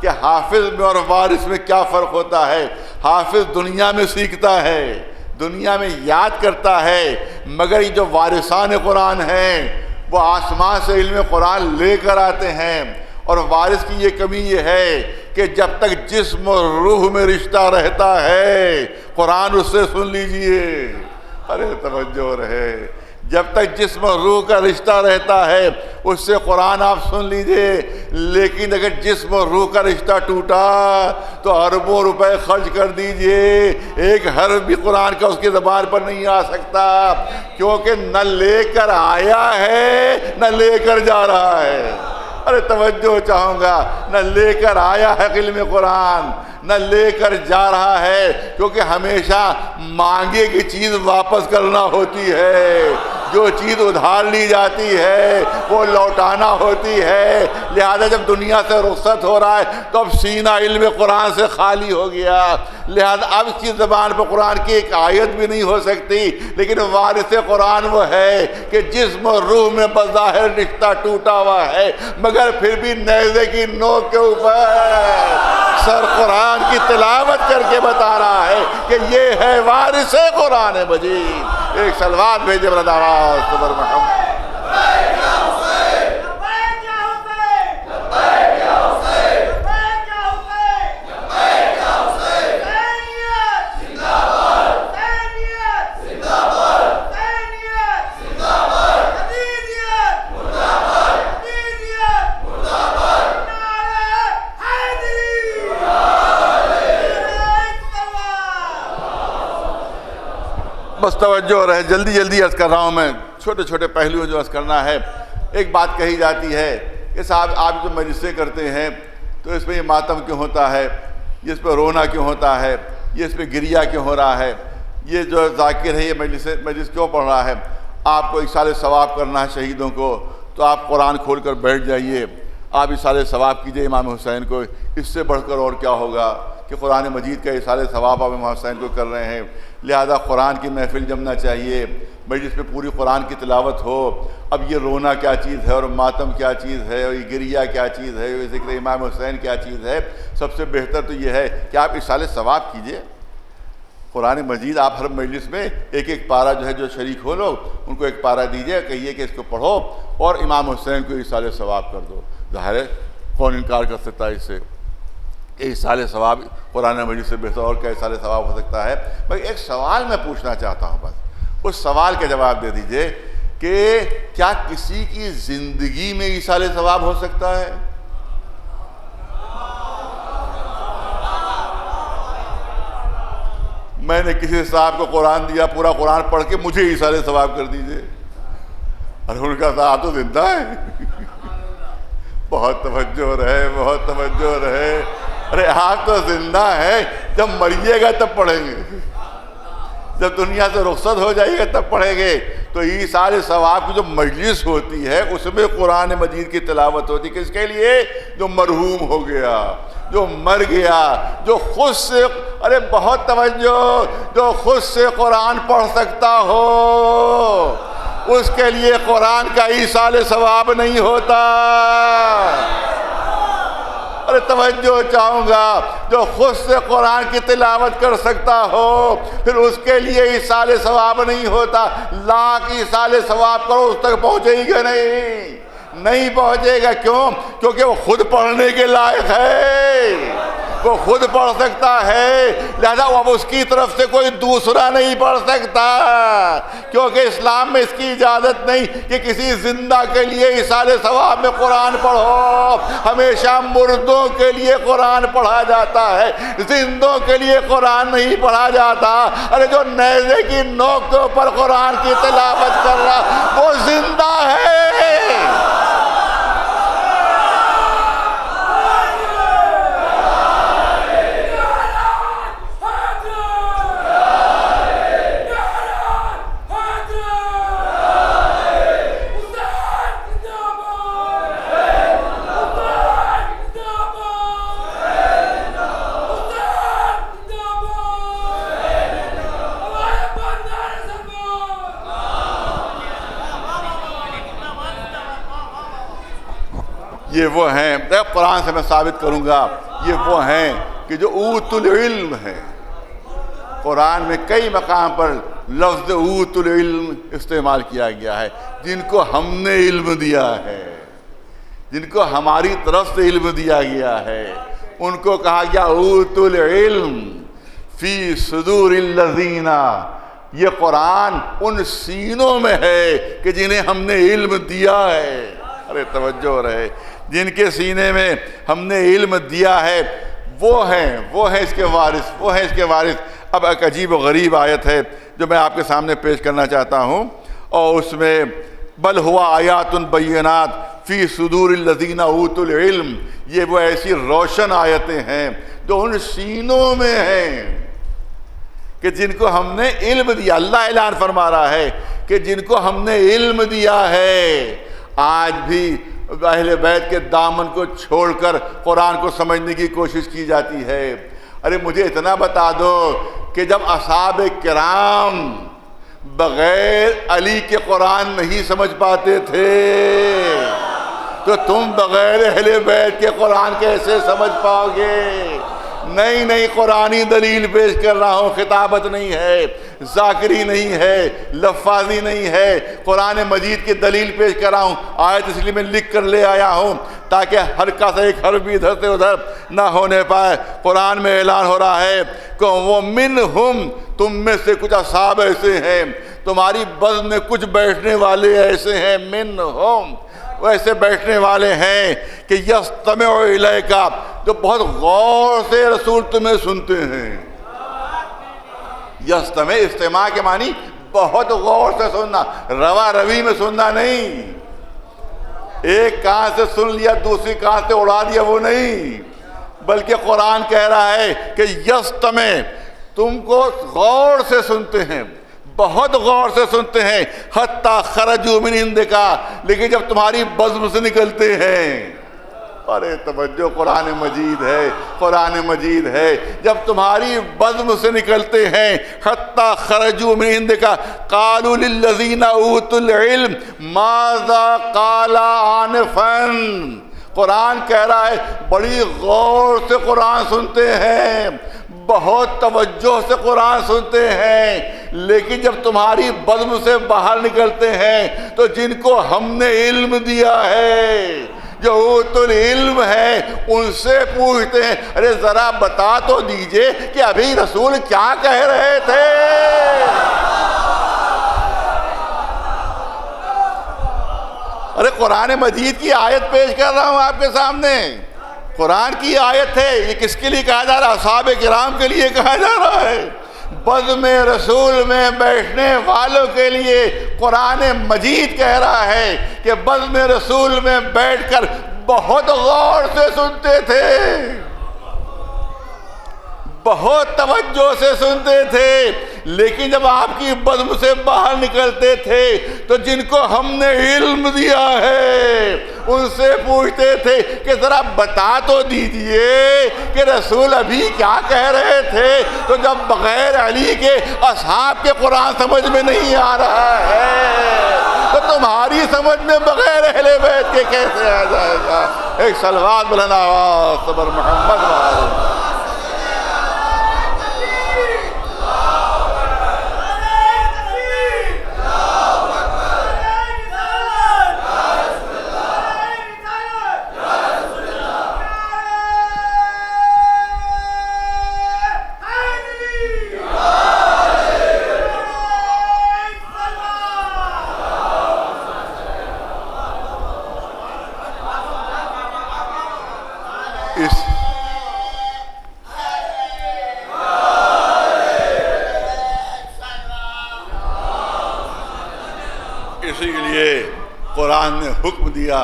کہ حافظ میں اور وارث میں کیا فرق ہوتا ہے۔ حافظ دنیا میں سیکھتا ہے، دنیا میں یاد کرتا ہے، مگر یہ جو وارثان قرآن ہیں وہ آسمان سے علم قرآن لے کر آتے ہیں۔ اور وارث کی یہ کمی یہ ہے کہ جب تک جسم اور روح میں رشتہ رہتا ہے قرآن اس سے سن لیجئے۔ ارے توجہ رہے، جب تک جسم اور روح کا رشتہ رہتا ہے اس سے قرآن آپ سن لیجئے، لیکن اگر جسم اور روح کا رشتہ ٹوٹا تو اربوں روپے خرچ کر دیجئے، ایک حرف بھی قرآن کا اس کی زبان پر نہیں آ سکتا، کیونکہ نہ لے کر آیا ہے نہ لے کر جا رہا ہے۔ ارے توجہ چاہوں گا، نہ لے کر آیا ہے علم قرآن، نہ لے کر جا رہا ہے، کیونکہ ہمیشہ مانگے کی چیز واپس کرنا ہوتی ہے، جو چیز ادھار لی جاتی ہے وہ لوٹانا ہوتی ہے۔ لہذا جب دنیا سے رخصت ہو رہا ہے تو اب سینہ علم قرآن سے خالی ہو گیا، لہذا اب اس کی زبان پر قرآن کی ایک آیت بھی نہیں ہو سکتی، لیکن وارث قرآن وہ ہے کہ جسم اور روح میں بظاہر رشتہ ٹوٹا ہوا ہے، مگر پھر بھی نیزے کی نوک کے اوپر سر قرآن کی تلاوت کر کے بتا رہا ہے کہ یہ ہے وارث قرآن مجید۔ ایک صلوات بھیجے بلند آواز سے بر محمد۔ بس توجہ رہے، جلدی جلدی عرض کر رہا ہوں میں، چھوٹے چھوٹے پہلو جو عرض کرنا ہے۔ ایک بات کہی جاتی ہے کہ صاحب آپ جو مجلسیں کرتے ہیں تو اس پہ یہ ماتم کیوں ہوتا ہے، یہ اس پہ رونا کیوں ہوتا ہے، یہ اس پہ گریہ کیوں ہو رہا ہے، یہ جو ذاکر ہے یہ مجلس کیوں پڑھ رہا ہے۔ آپ کو اِیصال ثواب کرنا ہے شہیدوں کو تو آپ قرآن کھول کر بیٹھ جائیے، آپ اِیصال ثواب کیجئے امام حسین کو، اس سے بڑھ کر اور کیا ہوگا کہ قرآن مجید کا اِیصال ثواب آپ امام حسین کو کر رہے ہیں۔ لہذا قرآن کی محفل جمنا چاہیے، مجلس پہ پوری قرآن کی تلاوت ہو۔ اب یہ رونا کیا چیز ہے اور ماتم کیا چیز ہے اور یہ گریہ کیا چیز ہے اور ذکر امام حسین کیا چیز ہے، سب سے بہتر تو یہ ہے کہ آپ اِیصال ثواب کیجئے۔ قرآن مجید آپ ہر مجلس میں ایک ایک پارہ جو ہے جو شریک ہو لوگ ان کو ایک پارہ دیجئے، کہیے کہ اس کو پڑھو اور امام حسین کو اِیصال ثواب کر دو۔ ظاہر ہے کون انکار کر سکتا ہے اس سے؟ ایصال ثواب قرآن مجید سے بہتر اور کیا ایصال ثواب ہو سکتا ہے؟ بھائی ایک سوال میں پوچھنا چاہتا ہوں، بس اس سوال کا جواب دے دیجئے کہ کیا کسی کی زندگی میں ایصال ثواب ہو سکتا ہے؟ میں نے کسی صاحب کو قرآن دیا، پورا قرآن پڑھ کے مجھے ایصال ثواب کر دیجئے، اور ان کا صاحب تو زندہ ہے۔ بہت توجہ رہے، بہت توجہ رہے۔ ارے آپ تو زندہ ہے، جب مریے گا تب پڑھیں گے، جب دنیا سے رخصت ہو جائے گا تب پڑھیں گے۔ تو ایصال ثواب کی جو مجلس ہوتی ہے اس میں قرآن مجید کی تلاوت ہوتی ہے، کس کے لیے؟ جو مرحوم ہو گیا، جو مر گیا، جو خود سے، ارے بہت توجہ، جو خود سے قرآن پڑھ سکتا ہو اس کے لیے قرآن کا ایصال ثواب نہیں ہوتا۔ ارے توجہ چاہوں گا، جو خود سے قرآن کی تلاوت کر سکتا ہو پھر اس کے لیے ایصال ثواب نہیں ہوتا۔ لاکھ ایصال ثواب کرو اس تک پہنچے گا نہیں پہنچے گا۔ کیوں؟ کیونکہ وہ خود پڑھنے کے لائق ہے، وہ خود پڑھ سکتا ہے، لہذا اب اس کی طرف سے کوئی دوسرا نہیں پڑھ سکتا، کیونکہ اسلام میں اس کی اجازت نہیں کہ کسی زندہ کے لیے ایصال ثواب میں قرآن پڑھو۔ ہمیشہ مردوں کے لیے قرآن پڑھا جاتا ہے، زندوں کے لیے قرآن نہیں پڑھا جاتا۔ ارے جو نیزے کی نوک کے اوپر قرآن کی تلاوت کر رہا وہ زندہ ہے۔ یہ وہ ہیں، قرآن سے میں ثابت کروں گا، یہ وہ ہیں کہ جو اوت العلم ہے۔ قرآن میں کئی مقام پر لفظ اوت العلم استعمال کیا گیا ہے، جن کو ہم نے علم دیا ہے، جن کو ہماری طرف سے علم دیا گیا ہے، ان کو کہا گیا اوت العلم فی صدور الذین۔ یہ قرآن ان سینوں میں ہے کہ جنہیں ہم نے علم دیا ہے۔ ارے توجہ رہے، جن کے سینے میں ہم نے علم دیا ہے وہ ہیں اس کے وارث، وہ ہیں اس کے وارث۔ اب ایک عجیب و غریب آیت ہے جو میں آپ کے سامنے پیش کرنا چاہتا ہوں، اور اس میں بل ہوا آیات بینات فی صدور الذین اوتوا العلم، یہ وہ ایسی روشن آیتیں ہیں جو ان سینوں میں ہیں کہ جن کو ہم نے علم دیا۔ اللہ اعلان فرما رہا ہے کہ جن کو ہم نے علم دیا ہے۔ آج بھی اہل بیت کے دامن کو چھوڑ کر قرآن کو سمجھنے کی کوشش کی جاتی ہے۔ ارے مجھے اتنا بتا دو کہ جب اصحاب کرام بغیر علی کے قرآن نہیں سمجھ پاتے تھے تو تم بغیر اہل بیت کے قرآن کیسے سمجھ پاؤ گے؟ نہیں، قرآنی دلیل پیش کر رہا ہوں، خطابت نہیں ہے، ذاکری نہیں ہے، لفاظی نہیں ہے، قرآن مجید کی دلیل پیش کر رہا ہوں۔ آیت اس لیے میں لکھ کر لے آیا ہوں تاکہ حرکہ سے ایک حرف بھی ادھر سے ادھر نہ ہونے پائے۔ قرآن میں اعلان ہو رہا ہے کہ وہ منہم، تم میں سے کچھ اصحاب ایسے ہیں، تمہاری بزم میں کچھ بیٹھنے والے ایسے ہیں، منہم، وہ ایسے بیٹھنے والے ہیں کہ یستمع الیک، جو بہت غور سے رسول تمہیں سنتے ہیں۔ یستمع، استماع کے معنی بہت غور سے سننا، روا روی میں سننا نہیں، ایک کان سے سن لیا دوسری کان سے اڑا دیا، وہ نہیں، بلکہ قرآن کہہ رہا ہے کہ یستمع، تم کو غور سے سنتے ہیں، بہت غور سے سنتے ہیں، حتی خرجوا من عندک، لیکن جب تمہاری بزم سے نکلتے ہیں، ارے توجہ، قرآن مجید ہے، قرآن مجید ہے، جب تمہاری بزم سے نکلتے ہیں، حتی خرجوا من عندک قالوا للذین اوتوا العلم ماذا قال آنفا۔ قرآن کہہ رہا ہے بڑی غور سے قرآن سنتے ہیں، بہت توجہ سے قرآن سنتے ہیں، لیکن جب تمہاری بزم سے باہر نکلتے ہیں تو جن کو ہم نے علم دیا ہے، جو اوت العلم ہے ان سے پوچھتے ہیں ارے ذرا بتا تو دیجئے کہ ابھی رسول کیا کہہ رہے تھے. ارے قرآن مجید کی آیت پیش کر رہا ہوں آپ کے سامنے. قرآن کی آیت ہے. یہ کس کے لیے کہا جا رہا ہے؟ اصحاب کرام کے لیے کہا جا رہا ہے. بزم رسول میں بیٹھنے والوں کے لیے قرآن مجید کہہ رہا ہے کہ بزم رسول میں بیٹھ کر بہت غور سے سنتے تھے, بہت توجہ سے سنتے تھے, لیکن جب آپ کی بزم سے باہر نکلتے تھے تو جن کو ہم نے علم دیا ہے ان سے پوچھتے تھے کہ ذرا بتا تو دیجئے کہ رسول ابھی کیا کہہ رہے تھے. تو جب بغیر علی کے اصحاب کے قرآن سمجھ میں نہیں آ رہا ہے تو تمہاری سمجھ میں بغیر اہل بیت کے کیسے آ جائے گا؟ ایک صلوات بلند آواز صبر محمد والے. اسی کے لیے قرآن نے حکم دیا,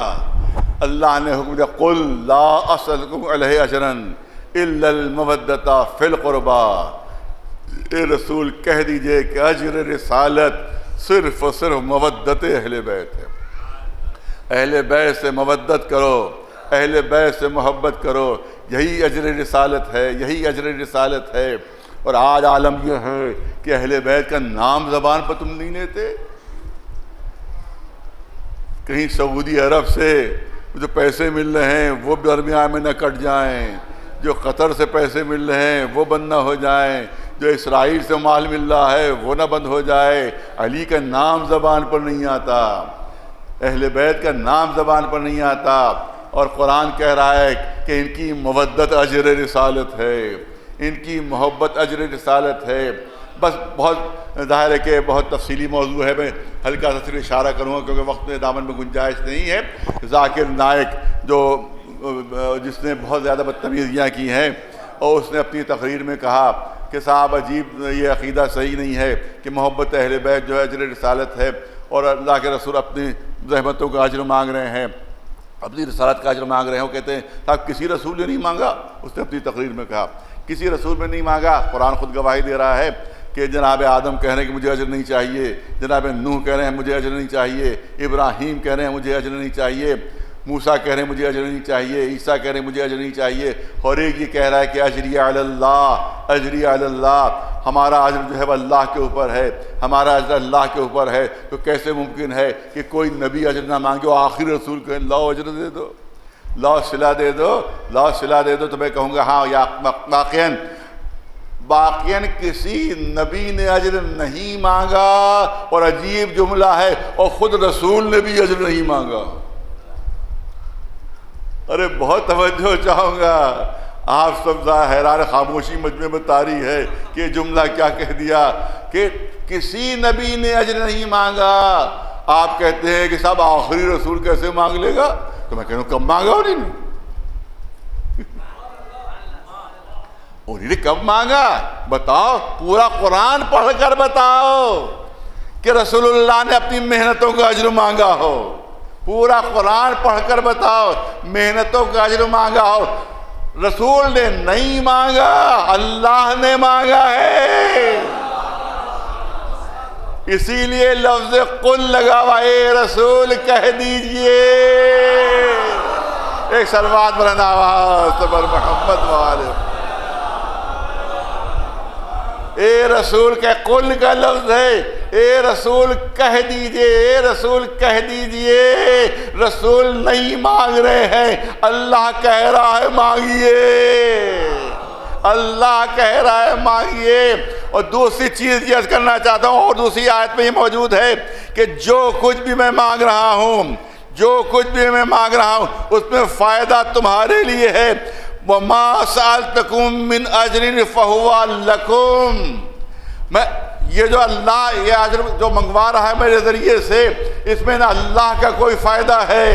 اللہ نے حکم دیا قل لا اسألکم علیہ اجرا الا المودۃ فی القربى. اے رسول کہہ دیجئے کہ اجر رسالت صرف اور صرف مودت اہل بیت ہے. اہل بیت سے مودت کرو, اہل بیت سے محبت کرو, یہی اجر رسالت ہے, یہی اجر رسالت ہے. اور آج عالم یہ ہے کہ اہل بیت کا نام زبان پر تم نہیں لیتے. کہیں سعودی عرب سے جو پیسے مل رہے ہیں وہ درمیان میں نہ کٹ جائیں, جو قطر سے پیسے مل رہے ہیں وہ بند نہ ہو جائیں, جو اسرائیل سے مال مل رہا ہے وہ نہ بند ہو جائے. علی کا نام زبان پر نہیں آتا, اہل بیت کا نام زبان پر نہیں آتا. اور قرآن کہہ رہا ہے کہ ان کی مودت اجر رسالت ہے, ان کی محبت اجر رسالت ہے. بس بہت ظاہر ہے کہ بہت تفصیلی موضوع ہے, میں ہلکا سا صرف اشارہ کروں گا کیونکہ وقت میں دامن میں گنجائش نہیں ہے. ذاکر نائک جس نے بہت زیادہ بدتمیزیاں کی ہیں, اور اس نے اپنی تقریر میں کہا کہ صاحب عجیب یہ عقیدہ صحیح نہیں ہے کہ محبت اہل بیت جو ہے اجر رسالت ہے, اور اللہ کے رسول اپنی رحمتوں کا اجر مانگ رہے ہیں, اپنی رسالت کا اجر مانگ رہے ہیں. وہ کہتے ہیں صاحب کسی رسول نے نہیں مانگا. اس نے اپنی تقریر میں کہا کسی رسول میں نہیں مانگا. قرآن خود گواہی دے رہا ہے کہ جناب آدم کہہ رہے ہیں کہ مجھے اجر نہیں چاہیے, جناب نوح کہہ رہے ہیں مجھے اجر نہیں چاہیے, ابراہیم کہہ رہے ہیں مجھے اجر نہیں چاہیے, موسیٰ کہہ رہے ہیں مجھے اجر نہیں چاہیے, عیسیٰ کہہ رہے ہیں مجھے اجر نہیں چاہیے. اور ایک یہ کہہ رہا ہے کہ اجری علی اللہ, اجری علی اللہ, ہمارا اجر جو ہے وہ اللہ کے اوپر ہے, ہمارا اجر اللہ کے اوپر ہے. تو کیسے ممکن ہے کہ کوئی نبی اجر نہ مانگے اور آخری رسول کہیں لاؤ اجر دے دو, لاؤ صلہ دے دو, لاؤ صلہ دے دو. تو میں کہوں گا ہاں یا باقیاً کسی نبی نے اجر نہیں مانگا. اور عجیب جملہ ہے, اور خود رسول نے بھی اجر نہیں مانگا. ارے بہت توجہ چاہوں گا, آپ سب حیران خاموشی مجمع میں طاری ہے کہ یہ جملہ کیا کہہ دیا کہ کسی نبی نے اجر نہیں مانگا. آپ کہتے ہیں کہ صاحب آخری رسول کیسے مانگ لے گا؟ تو میں کہہ رہا ہوں کب مانگا انہیں نے, انہیں نے کب مانگا؟ بتاؤ, پورا قرآن پڑھ کر بتاؤ کہ رسول اللہ نے اپنی محنتوں کا اجر مانگا ہو. پورا قرآن پڑھ کر بتاؤ محنتوں کا اجر مانگا ہو. رسول نے نہیں مانگا, اللہ نے مانگا ہے. اسی لیے لفظ قل لگا ہوا, اے رسول کہہ دیجئے. ایک صلوات بلند آواز صبر محمد والے. اے رسول کہ قل کا لفظ ہے, اے رسول کہہ دیجئے, اے رسول کہہ دیجئے. رسول نہیں مانگ رہے ہیں, اللہ کہہ رہا ہے مانگیے, اللہ کہہ رہا ہے مانگیے. اور دوسری چیز یہ عرض کرنا چاہتا ہوں, اور دوسری آیت میں یہ موجود ہے کہ جو کچھ بھی میں مانگ رہا ہوں, جو کچھ بھی میں مانگ رہا ہوں اس میں فائدہ تمہارے لیے ہے. وَمَا سَأَلْتَكُم مِّنْ أَجْرٍ فَهُوَ لَكُمْ. میں یہ جو اللہ یہ اجر جو منگوا رہا ہے میرے ذریعے سے، اس میں نہ اللہ کا کوئی فائدہ ہے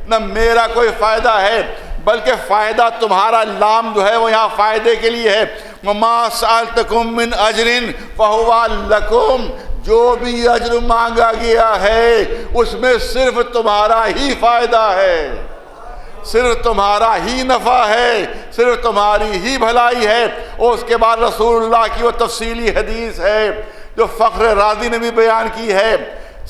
نہ میرا کوئی فائدہ ہے، بلکہ فائدہ تمہارا. لام جو ہے وہ یہاں فائدے کے لیے ہے. وَمَا سَأَلْتَكُم مِّنْ أَجْرٍ فَهُوَ لَكُمْ. جو بھی اجر مانگا گیا ہے اس میں صرف تمہارا ہی فائدہ ہے، صرف تمہارا ہی نفع ہے، صرف تمہاری ہی بھلائی ہے. اور اس کے بعد رسول اللہ کی وہ تفصیلی حدیث ہے جو فخر رازی نے بھی بیان کی ہے،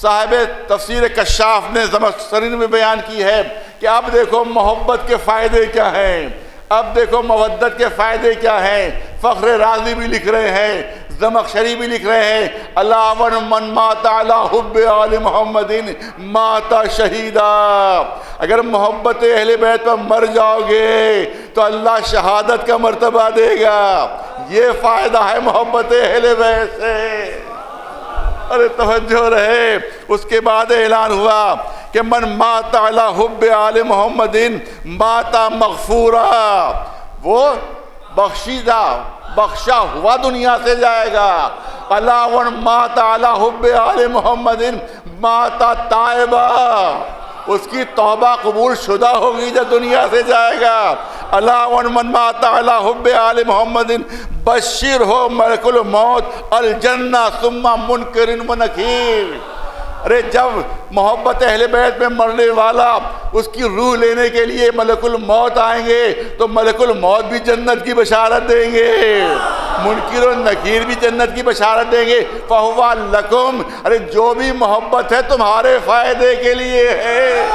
صاحب تفسیر کشاف نے زمخشری نے بھی بیان کی ہے کہ اب دیکھو محبت کے فائدے کیا ہیں، اب دیکھو مودت کے فائدے کیا ہیں. فخر رازی بھی لکھ رہے ہیں، زمخشری بھی لکھ رہے ہیں، علاوہ من مات علی حب آل محمد مات شہیدا. اگر محبت اہل بیت پر مر جاؤ گے تو اللہ شہادت کا مرتبہ دے گا. یہ فائدہ ہے محبت اہل بیت سے. ارے توجہ رہے. اس کے بعد اعلان ہوا کہ من مات علی حب آل محمد مات مغفورا. وہ بخشا ہوا دنیا سے جائے گا. علاوہ مات علی حب آل محمد مات تائبا. اس کی توبہ قبول شدہ ہوگی جب دنیا سے جائے گا. علاوہ من مات علی حب آل محمد بشر ہو ملک الموت الجنہ ثم منکر و نکیر. ارے جب محبت اہل بیت میں مرنے والا اس کی روح لینے کے لیے ملک الموت آئیں گے تو ملک الموت بھی جنت کی بشارت دیں گے، منکر و نکیر بھی جنت کی بشارت دیں گے. فہو لکم. ارے جو بھی محبت ہے تمہارے فائدے کے لیے ہے،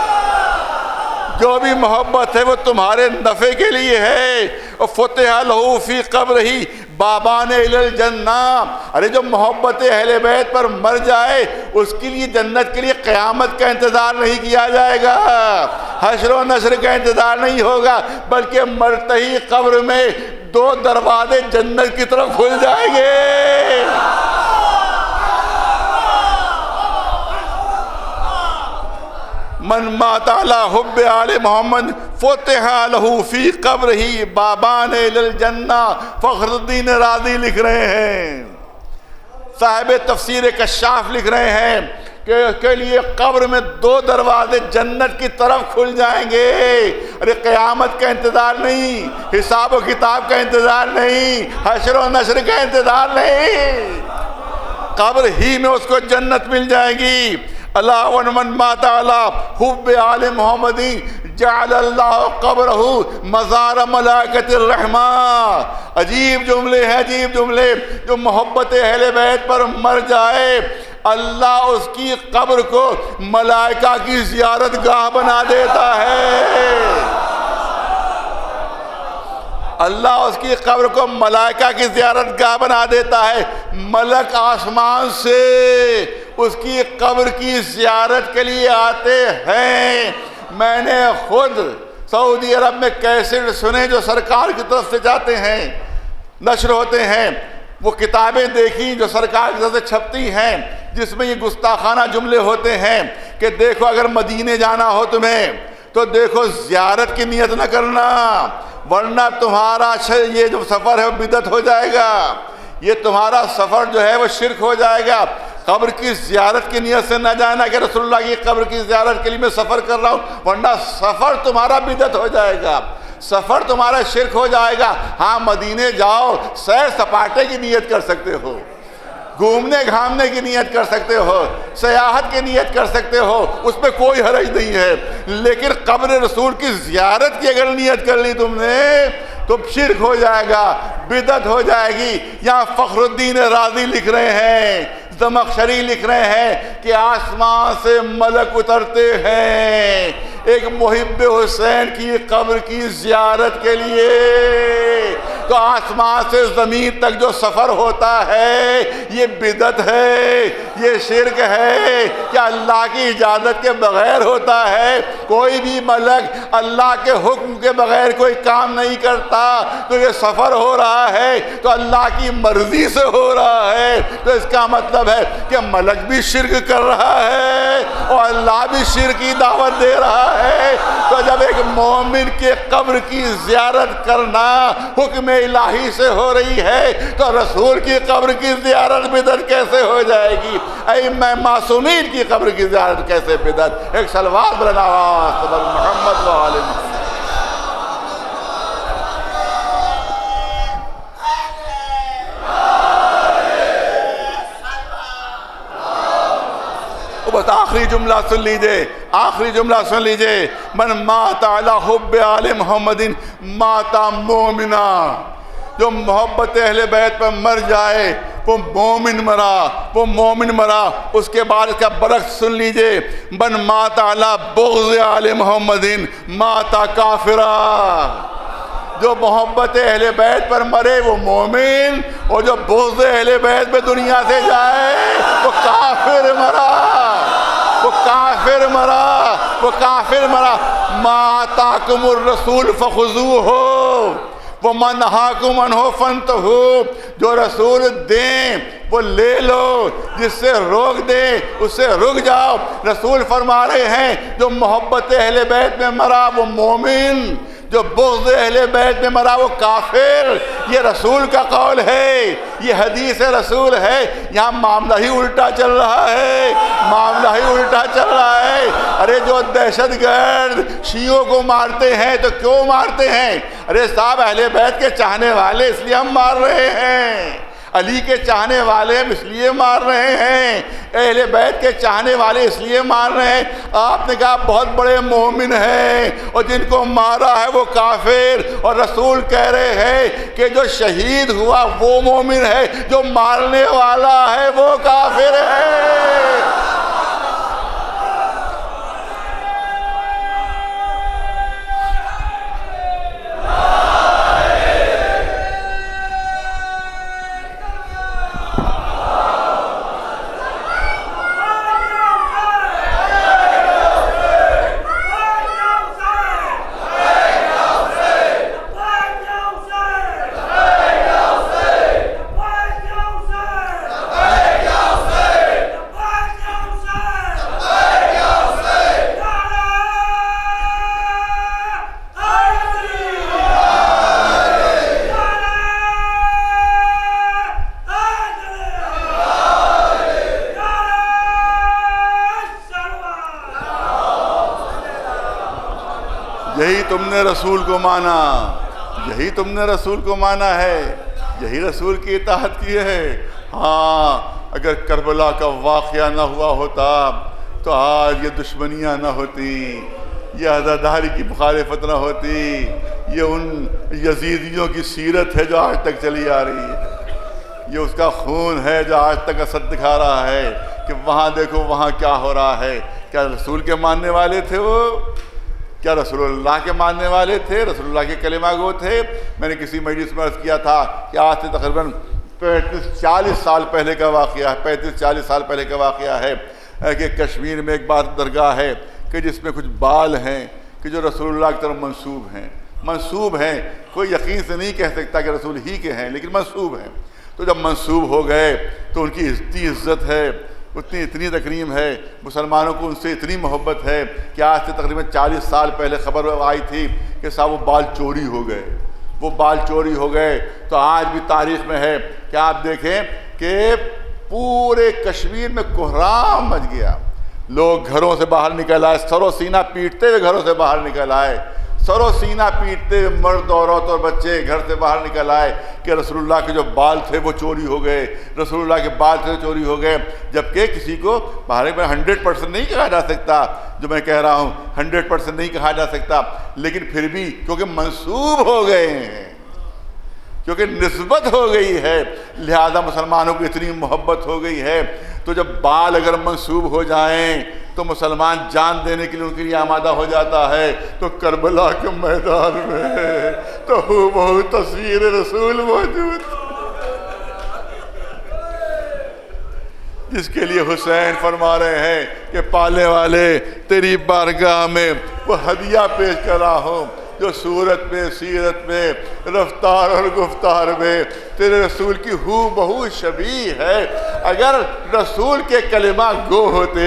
جو بھی محبت ہے وہ تمہارے نفع کے لیے ہے. فتح لہ فی قبرہ بابان الی الجنہ. ارے جو محبت اہل بیت پر مر جائے اس کے لیے جنت کے لیے قیامت کا انتظار نہیں کیا جائے گا، حشر و نشر کا انتظار نہیں ہوگا، بلکہ مرتے ہی قبر میں 2 دروازے جنت کی طرف کھل جائیں گے. من مات علی حب آل محمد فتح لہ فی قبرہ بابان الی الجنہ. فخر الدین رازی لکھ رہے ہیں، صاحب تفسیر کشاف لکھ رہے ہیں کہ اس کے لیے قبر میں 2 دروازے جنت کی طرف کھل جائیں گے. ارے قیامت کا انتظار نہیں، حساب و کتاب کا انتظار نہیں، حشر و نشر کا انتظار نہیں، قبر ہی میں اس کو جنت مل جائے گی. علاوہ من مات علی حب آل محمد جعل اللہ قبرہ مزار ملائکۃ الرحمن. عجیب جملے ہیں، عجیب جملے. جو محبت اہل بیت پر مر جائے اللہ اس کی قبر کو ملائکہ کی زیارت گاہ بنا دیتا ہے. اللہ اس کی قبر کو ملائکہ کی زیارت گاہ بنا دیتا ہے. ملک آسمان سے اس کی قبر کی زیارت کے لیے آتے ہیں. میں نے خود سعودی عرب میں کیسٹ سنے جو سرکار کی طرف سے جاتے ہیں، نشر ہوتے ہیں. وہ کتابیں دیکھی جو سرکار کی طرف سے چھپتی ہیں جس میں یہ گستاخانہ جملے ہوتے ہیں کہ دیکھو اگر مدینے جانا ہو تمہیں تو دیکھو زیارت کی نیت نہ کرنا، ورنہ تمہارا یہ جو سفر ہے وہ بدعت ہو جائے گا، یہ تمہارا سفر جو ہے وہ شرک ہو جائے گا. قبر کی زیارت کی نیت سے نہ جانا کہ رسول اللہ کی قبر کی زیارت کے لیے میں سفر کر رہا ہوں، ورنہ سفر تمہارا بدعت ہو جائے گا، سفر تمہارا شرک ہو جائے گا. ہاں مدینے جاؤ، سیر سپاٹے کی نیت کر سکتے ہو، گھومنے گھامنے کی نیت کر سکتے ہو، سیاحت کی نیت کر سکتے ہو، اس میں کوئی حرج نہیں ہے. لیکن قبر رسول کی زیارت کی اگر نیت کر لی تم نے تو شرک ہو جائے گا، بدعت ہو جائے گی. یہاں فخر الدین رازی لکھ رہے ہیں، زمخشری لکھ رہے ہیں کہ آسمان سے ملک اترتے ہیں ایک محب حسین کی قبر کی زیارت کے لیے. تو آسمان سے زمین تک جو سفر ہوتا ہے یہ بدعت ہے، یہ شرک ہے کہ اللہ کی اجازت کے بغیر ہوتا ہے. کوئی بھی ملک اللہ کے حکم کے بغیر کوئی کام نہیں کرتا. تو یہ سفر ہو رہا ہے تو اللہ کی مرضی سے ہو رہا ہے. تو اس کا مطلب ہے کہ ملک بھی شرک کر رہا ہے اور اللہ بھی شرک کی دعوت دے رہا ہے. تو جب ایک مومن کے قبر کی زیارت کرنا حکم الہی سے ہو رہی ہے تو رسول کی قبر کی زیارت بدعت کیسے ہو جائے گی؟ ائمہ معصومین کی قبر کی زیارت کیسے بدعت؟ ایک صلوات بلند آواز پر محمد و آل محمد. بس آخری جملہ سن لیجئے، آخری جملہ سن لیجئے. من مات علی حب آل محمد مات مومنا. جو محبت اہل بیت پر مر جائے وہ مومن مرا، وہ مومن مرا. اس کے بعد اس کا برعکس سن لیجئے. من مات علی بغض آل محمد مات کافرا. جو محبت اہل بیت پر مرے وہ مومن، اور جو بغض اہل بیت پہ دنیا سے جائے وہ کافر مرا، وہ کافر مرا، وہ کافر مرا. ما آتاکم الرسول فخذوہ وما نہاکم عنہ فانتہوا. جو رسول دیں وہ لے لو، جس سے روک دے اس سے رک جاؤ. رسول فرما رہے ہیں جو محبت اہل بیت میں مرا وہ مومن، جو بغض اہل بیت میں مرا وہ کافر. یہ رسول کا قول ہے، یہ حدیث رسول ہے. یہاں معاملہ ہی الٹا چل رہا ہے، معاملہ ہی الٹا چل رہا ہے. ارے جو دہشت گرد شیعوں کو مارتے ہیں تو کیوں مارتے ہیں؟ ارے صاحب اہل بیت کے چاہنے والے اس لیے ہم مار رہے ہیں، علی کے چاہنے والے ہم اس لیے مار رہے ہیں، اہل بیت کے چاہنے والے اس لیے مار رہے ہیں. آپ نے کہا بہت بڑے مومن ہیں اور جن کو مارا ہے وہ کافر. اور رسول کہہ رہے ہیں کہ جو شہید ہوا وہ مومن ہے، جو مارنے والا ہے وہ کافر ہے. یہی تم نے رسول کو مانا، یہی تم نے رسول کو مانا ہے، یہی رسول کی اطاعت کی ہے. ہاں اگر کربلا کا واقعہ نہ ہوا ہوتا تو آج یہ دشمنیاں نہ ہوتی، یہ عزاداری کی مخالفت نہ ہوتی. یہ ان یزیدیوں کی سیرت ہے جو آج تک چلی آ رہی ہے، یہ اس کا خون ہے جو آج تک اثر دکھا رہا ہے کہ وہاں دیکھو وہاں کیا ہو رہا ہے. کیا رسول کے ماننے والے تھے وہ؟ کیا رسول اللہ کے ماننے والے تھے؟ رسول اللہ کے کلمہ گو تھے؟ میں نے کسی مجلس میں عرض کیا تھا کہ آج سے تقریباً 35-40 سال پہلے کا واقعہ ہے، 35-40 سال پہلے کا واقعہ ہے کہ کشمیر میں ایک بات درگاہ ہے کہ جس میں کچھ بال ہیں کہ جو رسول اللہ کی طرف منسوب ہیں. کوئی یقین سے نہیں کہہ سکتا کہ رسول ہی کے ہیں لیکن منسوب ہیں. تو جب منسوب ہو گئے تو ان کی اتنی عزت ہے، اتنی تکریم ہے، مسلمانوں کو ان سے اتنی محبت ہے کہ آج سے تقریباً 40 سال پہلے خبر آئی تھی کہ صاحب وہ بال چوری ہو گئے، وہ بال چوری ہو گئے. تو آج بھی تاریخ میں ہے کہ آپ دیکھیں کہ پورے کشمیر میں کوہرام مچ گیا. لوگ گھروں سے باہر نکل آئے، سر و سینہ پیٹتے ہوئے گھروں سے باہر نکل آئے، سر و سینہ پیٹتے ہوئے مرد عورت اور بچے گھر سے باہر نکل آئے کہ رسول اللہ کے جو بال تھے وہ چوری ہو گئے، رسول اللہ کے بال تھے چوری ہو گئے. جبکہ کسی کو باہر میں 100% نہیں کہا جا سکتا، جو میں کہہ رہا ہوں 100% نہیں کہا جا سکتا، لیکن پھر بھی کیونکہ منسوب ہو گئے ہیں، کیونکہ نسبت ہو گئی ہے، لہذا مسلمانوں کو اتنی محبت ہو گئی ہے. تو جب بال اگر منسوب ہو جائیں تو مسلمان جان دینے کے لیے ان کے لیے آمادہ ہو جاتا ہے. تو کربلا کے میدان میں تو بہو تصویر رسول موجود. جس کے لیے حسین فرما رہے ہیں کہ پالنے والے تیری بارگاہ میں وہ ہدیہ پیش کر رہا ہوں جو صورت میں، سیرت میں، رفتار اور گفتار میں تیرے رسول کی ہو بہو شبیہ ہے۔ اگر رسول کے کلمہ گو ہوتے،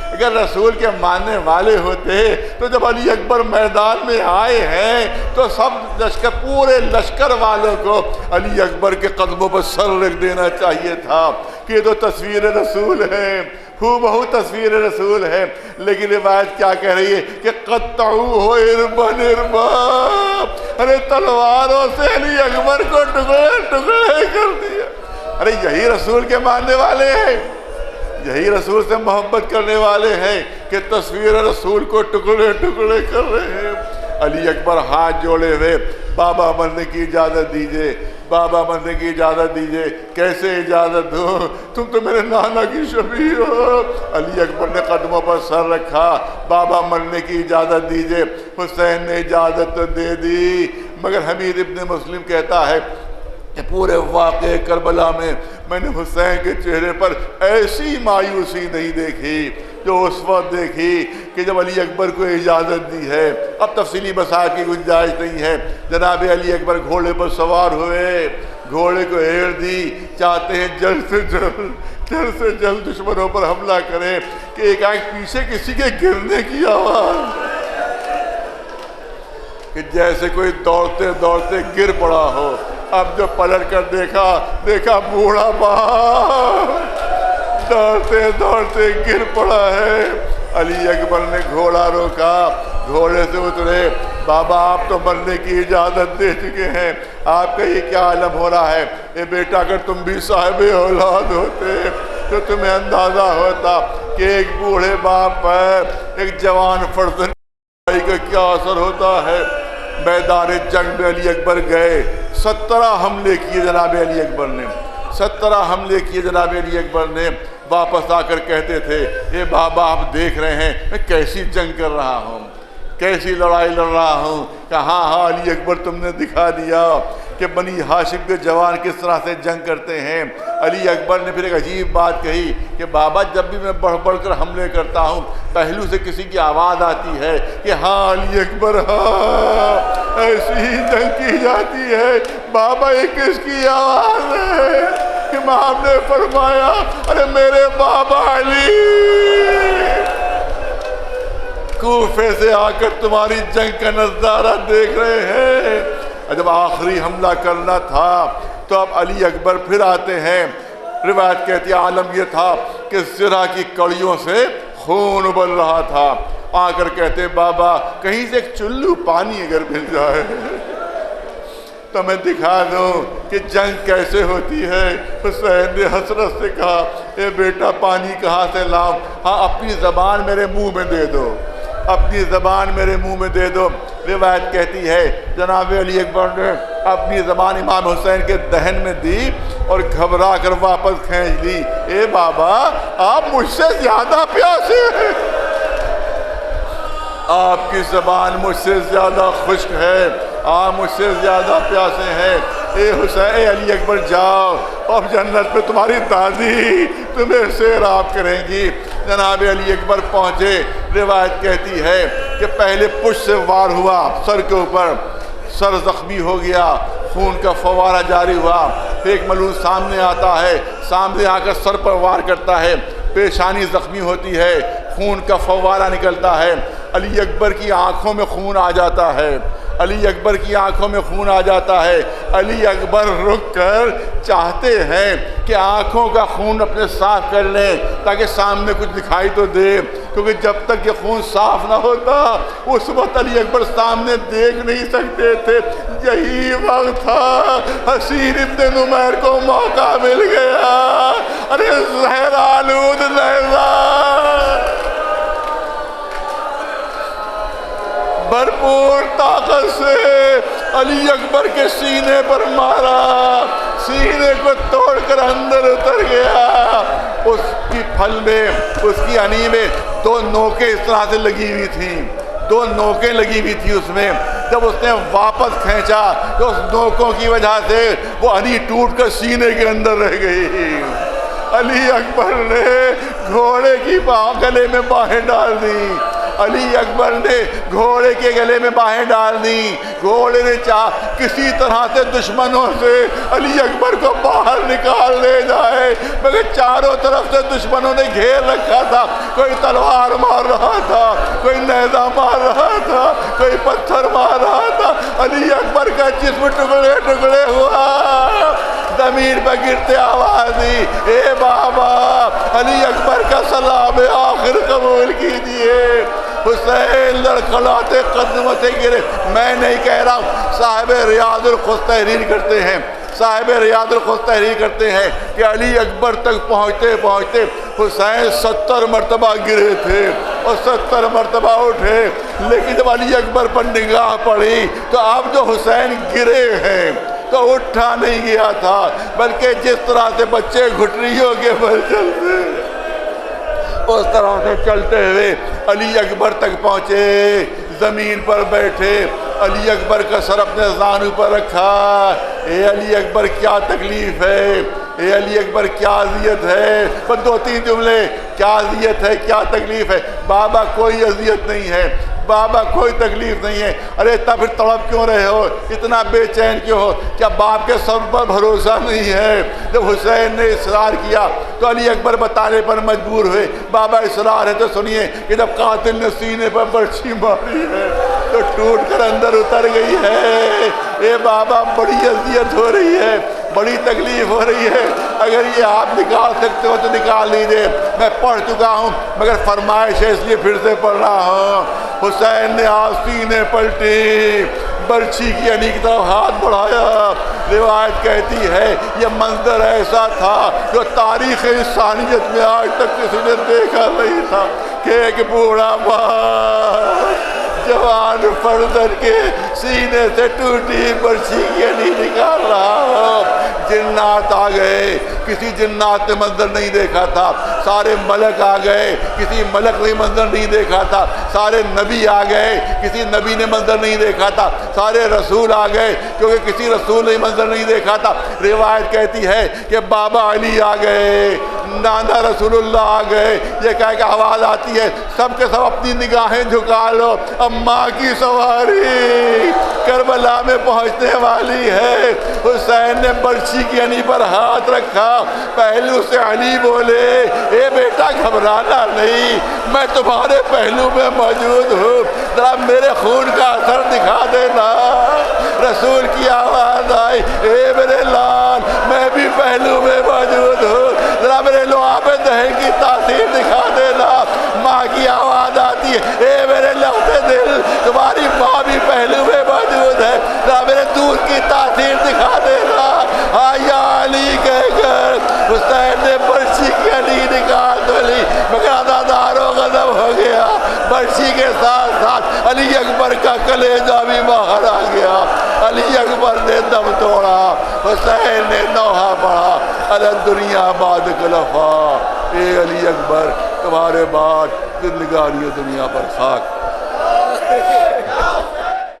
اگر رسول کے ماننے والے ہوتے تو جب علی اکبر میدان میں آئے ہیں تو سب لشکر، پورے لشکر والوں کو علی اکبر کے قدموں پر سر رکھ دینا چاہیے تھا کہ یہ تو تصویر رسول ہے، ہو بہو تصویر رسول ہے۔ لیکن روایت کیا کہہ رہی ہے کہ قطعوہ اربن اربا، ارے تلواروں سے علی اکبر کو ٹکڑے ٹکڑے کر دیا۔ ارے یہی رسول کے ماننے والے ہیں، یہی رسول سے محبت کرنے والے ہیں کہ تصویر رسول کو ٹکڑے ٹکڑے کر رہے ہیں۔ علی اکبر ہاتھ جوڑے ہوئے، بابا مرنے کی اجازت دیجئے، بابا مرنے کی اجازت دیجئے۔ کیسے اجازت دوں، تم تو میرے نانا کی شبیہ ہو۔ علی اکبر نے قدموں پر سر رکھا، بابا مرنے کی اجازت دیجئے۔ حسین نے اجازت تو دے دی، مگر حمید ابن مسلم کہتا ہے کہ پورے واقعہ کربلا میں نے حسین کے چہرے پر ایسی مایوسی نہیں دیکھی جو اس وقت دیکھی کہ جب علی اکبر کو اجازت دی ہے۔ اب تفصیلی بساط کی گنجائش نہیں ہے۔ جناب علی اکبر گھوڑے پر سوار ہوئے، گھوڑے کو ہیر دی، چاہتے ہیں جلد سے جلد دشمنوں پر حملہ کریں کہ ایک آنکھ پیچھے کسی کے گرنے کی آواز کہ جیسے کوئی دوڑتے دوڑتے گر پڑا ہو۔ اب جو پلٹ کر دیکھا بوڑھا باپ دوڑتے دوڑتے گر پڑا ہے۔ علی اکبر نے گھوڑا روکا، گھوڑے سے اترے۔ بابا آپ تو مرنے کی اجازت دے چکے ہیں، آپ کا یہ کیا عالم ہو رہا ہے؟ اے بیٹا اگر تم بھی صاحب اولاد ہوتے تو تمہیں اندازہ ہوتا کہ ایک بوڑھے باپ پر ایک جوان فرزند کا کیا اثر ہوتا ہے۔ میدان جنگ میں علی اکبر گئے، 17 حملے کیے جناب علی اکبر نے، 17 حملے کیے جناب علی اکبر نے۔ واپس آ کر کہتے تھے اے بابا آپ دیکھ رہے ہیں میں کیسی جنگ کر رہا ہوں، کیسی لڑائی لڑ رہا ہوں۔ کہ ہاں علی اکبر تم نے دکھا دیا کہ بنی ہاشم کے جوان کس طرح سے جنگ کرتے ہیں۔ علی اکبر نے پھر ایک عجیب بات کہی کہ بابا جب بھی میں بڑھ بڑھ کر حملے کرتا ہوں پہلو سے کسی کی آواز آتی ہے کہ ہاں علی اکبر ہاں، ایسی ہی جنگ کی جاتی ہے۔ بابا یہ کس کی آواز ہے؟ امام نے فرمایا ارے میرے بابا علی کوفے سے آ کر تمہاری جنگ کا نظارہ دیکھ رہے ہیں۔ جب آخری حملہ کرنا تھا تو اب علی اکبر پھر آتے ہیں۔ روایت کہتی ہے عالم یہ تھا کہ زرہ کی کڑیوں سے خون ابل رہا تھا۔ آ کر کہتے بابا کہیں سے ایک چلو پانی اگر مل جائے تو میں دکھا دوں کہ جنگ کیسے ہوتی ہے۔ حسین نے حسرت سے کہا اے بیٹا پانی کہاں سے لاؤں؟ ہاں اپنی زبان میرے منہ میں دے دو، اپنی زبان میرے منہ میں دے دو۔ روایت کہتی ہے جناب علی اکبر نے اپنی زبان امام حسین کے دہن میں دی اور گھبرا کر واپس کھینچ لی۔ اے بابا آپ مجھ سے زیادہ پیاسے ہیں، آپ کی زبان مجھ سے زیادہ خشک ہے، آپ مجھ سے زیادہ پیاسے ہیں۔ اے حسین، اے علی اکبر جاؤ، اب جنت میں تمہاری دادی تمہیں سیراب کریں گی۔ جناب علی اکبر پہنچے۔ روایت کہتی ہے کہ پہلے پشت سے وار ہوا سر کے اوپر، سر زخمی ہو گیا، خون کا فوارہ جاری ہوا۔ پھر ایک ملوث سامنے آتا ہے، سامنے آ کر سر پر وار کرتا ہے، پیشانی زخمی ہوتی ہے، خون کا فوارہ نکلتا ہے۔ علی اکبر کی آنکھوں میں خون آ جاتا ہے، علی اکبر کی آنکھوں میں خون آ جاتا ہے۔ علی اکبر رک کر چاہتے ہیں کہ آنکھوں کا خون اپنے صاف کر لیں تاکہ سامنے کچھ دکھائی تو دے، کیونکہ جب تک یہ خون صاف نہ ہوتا اس وقت علی اکبر سامنے دیکھ نہیں سکتے تھے۔ یہی وقت تھا حسین ابن نمیر کو موقع مل گیا۔ ارے زہرا آلود لہذا بھرپور طاقت سے علی اکبر کے سینے پر مارا، سینے کو توڑ کر اندر اتر گیا۔ اس کی پھل میں، اس کی انی میں 2 نوکیں اس طرح سے لگی ہوئی تھیں، 2 نوکیں لگی ہوئی تھی اس میں۔ جب اس نے واپس کھینچا تو اس نوکوں کی وجہ سے وہ انی ٹوٹ کر سینے کے اندر رہ گئی۔ علی اکبر نے گھوڑے کی گلے میں باہیں ڈال دی، علی اکبر نے گھوڑے کے گلے میں باہیں ڈال دی۔ گھوڑے نے چاہ کسی طرح سے دشمنوں سے علی اکبر کو باہر نکال لے جائے، مگر چاروں طرف سے دشمنوں نے گھیر رکھا تھا۔ کوئی تلوار مار رہا تھا، کوئی نیزہ مار رہا تھا، کوئی پتھر مار رہا تھا۔ علی اکبر کا جسم ٹکڑے ٹکڑے ہوا، زمین پر گرتے آواز دی، اے بابا علی اکبر کا سلام آخر قبول کیجیے۔ حسین لڑکھڑاتے قدموں سے گرے۔ میں نہیں کہہ رہا ہوں، صاحب ریاض الخود تحریر کرتے ہیں، صاحب ریاض الخود تحریر کرتے ہیں کہ علی اکبر تک پہنچتے پہنچتے حسین 70 مرتبہ گرے تھے اور 70 مرتبہ اٹھے، لیکن جب علی اکبر پر نگاہ پڑی تو اب جو حسین گرے ہیں تو اٹھا نہیں گیا تھا، بلکہ جس طرح سے بچے گھٹریوں کے بل چلتے اس طرح سے چلتے ہوئے علی اکبر تک پہنچے، زمین پر بیٹھے، علی اکبر کا سر اپنے زانو پر رکھا۔ اے علی اکبر کیا تکلیف ہے، اے علی اکبر کیا اذیت ہے، بس 2-3 جملے، کیا اذیت ہے، کیا تکلیف ہے۔ بابا کوئی اذیت نہیں ہے، بابا کوئی تکلیف نہیں ہے۔ ارے تب پھر تڑپ کیوں رہے ہو، اتنا بے چین کیوں ہو؟ کیا باپ کے سر پر بھروسہ نہیں ہے؟ جب حسین نے اصرار کیا تو علی اکبر بتانے پر مجبور ہوئے، بابا اصرار ہے تو سنیے کہ جب قاتل نے سینے پر برچھی ماری ہے تو ٹوٹ کر اندر اتر گئی ہے۔ اے بابا بڑی اذیت ہو رہی ہے، بڑی تکلیف ہو رہی ہے، اگر یہ آپ نکال سکتے ہو تو نکال لیجیے۔ میں پڑھ چکا ہوں مگر فرمائش ہے اس لیے پھر سے پڑھ رہا ہوں۔ حسین نے آستینیں پلٹی، برچھی کی علی کی طرف ہاتھ بڑھایا۔ روایت کہتی ہے یہ منظر ایسا تھا جو تاریخ انسانیت میں آج تک کسی نے دیکھا نہیں تھا کہ ایک بوڑھا مرد جوان فرزند کے سینے سے ٹوٹی برچھی کی علی نکال رہا ہو۔ جنات آ گئے، کسی جنات نے منظر نہیں دیکھا تھا، سارے ملک آ گئے، کسی ملک نے منظر نہیں دیکھا تھا، سارے نبی آ گئے، کسی نبی نے منظر نہیں دیکھا تھا، سارے رسول آ گئے کیونکہ کسی رسول نے منظر نہیں دیکھا تھا۔ روایت کہتی ہے کہ بابا علی آ گئے، نانا رسول اللہ آ گئے، یہ کہہ کے آواز آتی ہے سب کے سب اپنی نگاہیں جھکا لو، اب ماں کی سواری کربلا میں پہنچنے والی ہے۔ حسین نے برچھی کی علی پر ہاتھ رکھا، پہلو سے علی بولے اے بیٹا گھبرانا نہیں، میں تمہارے پہلو میں موجود ہوں، ذرا میرے خون کا اثر دکھا دینا۔ رسول کی آواز آئی اے میرے لال میں بھی پہلو میں موجود ہوں، ذرا میرے لعاب دہن کی تاثیر دکھا دینا۔ ماں کی آواز آتی ہے اے میرے لوتے دل تمہاری ماں بھی پہلو میں موجود ہے، ذرا میرے دودھ کی تاثیر دکھا دینا۔ یا علی کہہ کر حسین نے برچھی کی علی نکال تو لی، مگر عزادارو غضب ہو گیا، برچھی کے ساتھ ساتھ علی اکبر کا کلیجہ بھی باہر آ گیا۔ علی اکبر نے دم توڑا، حسین نے نوحہ پڑھا الگ دنیا بعد خلفا، اے علی اکبر تمہارے بعد زندگانی دنیا پر خاک۔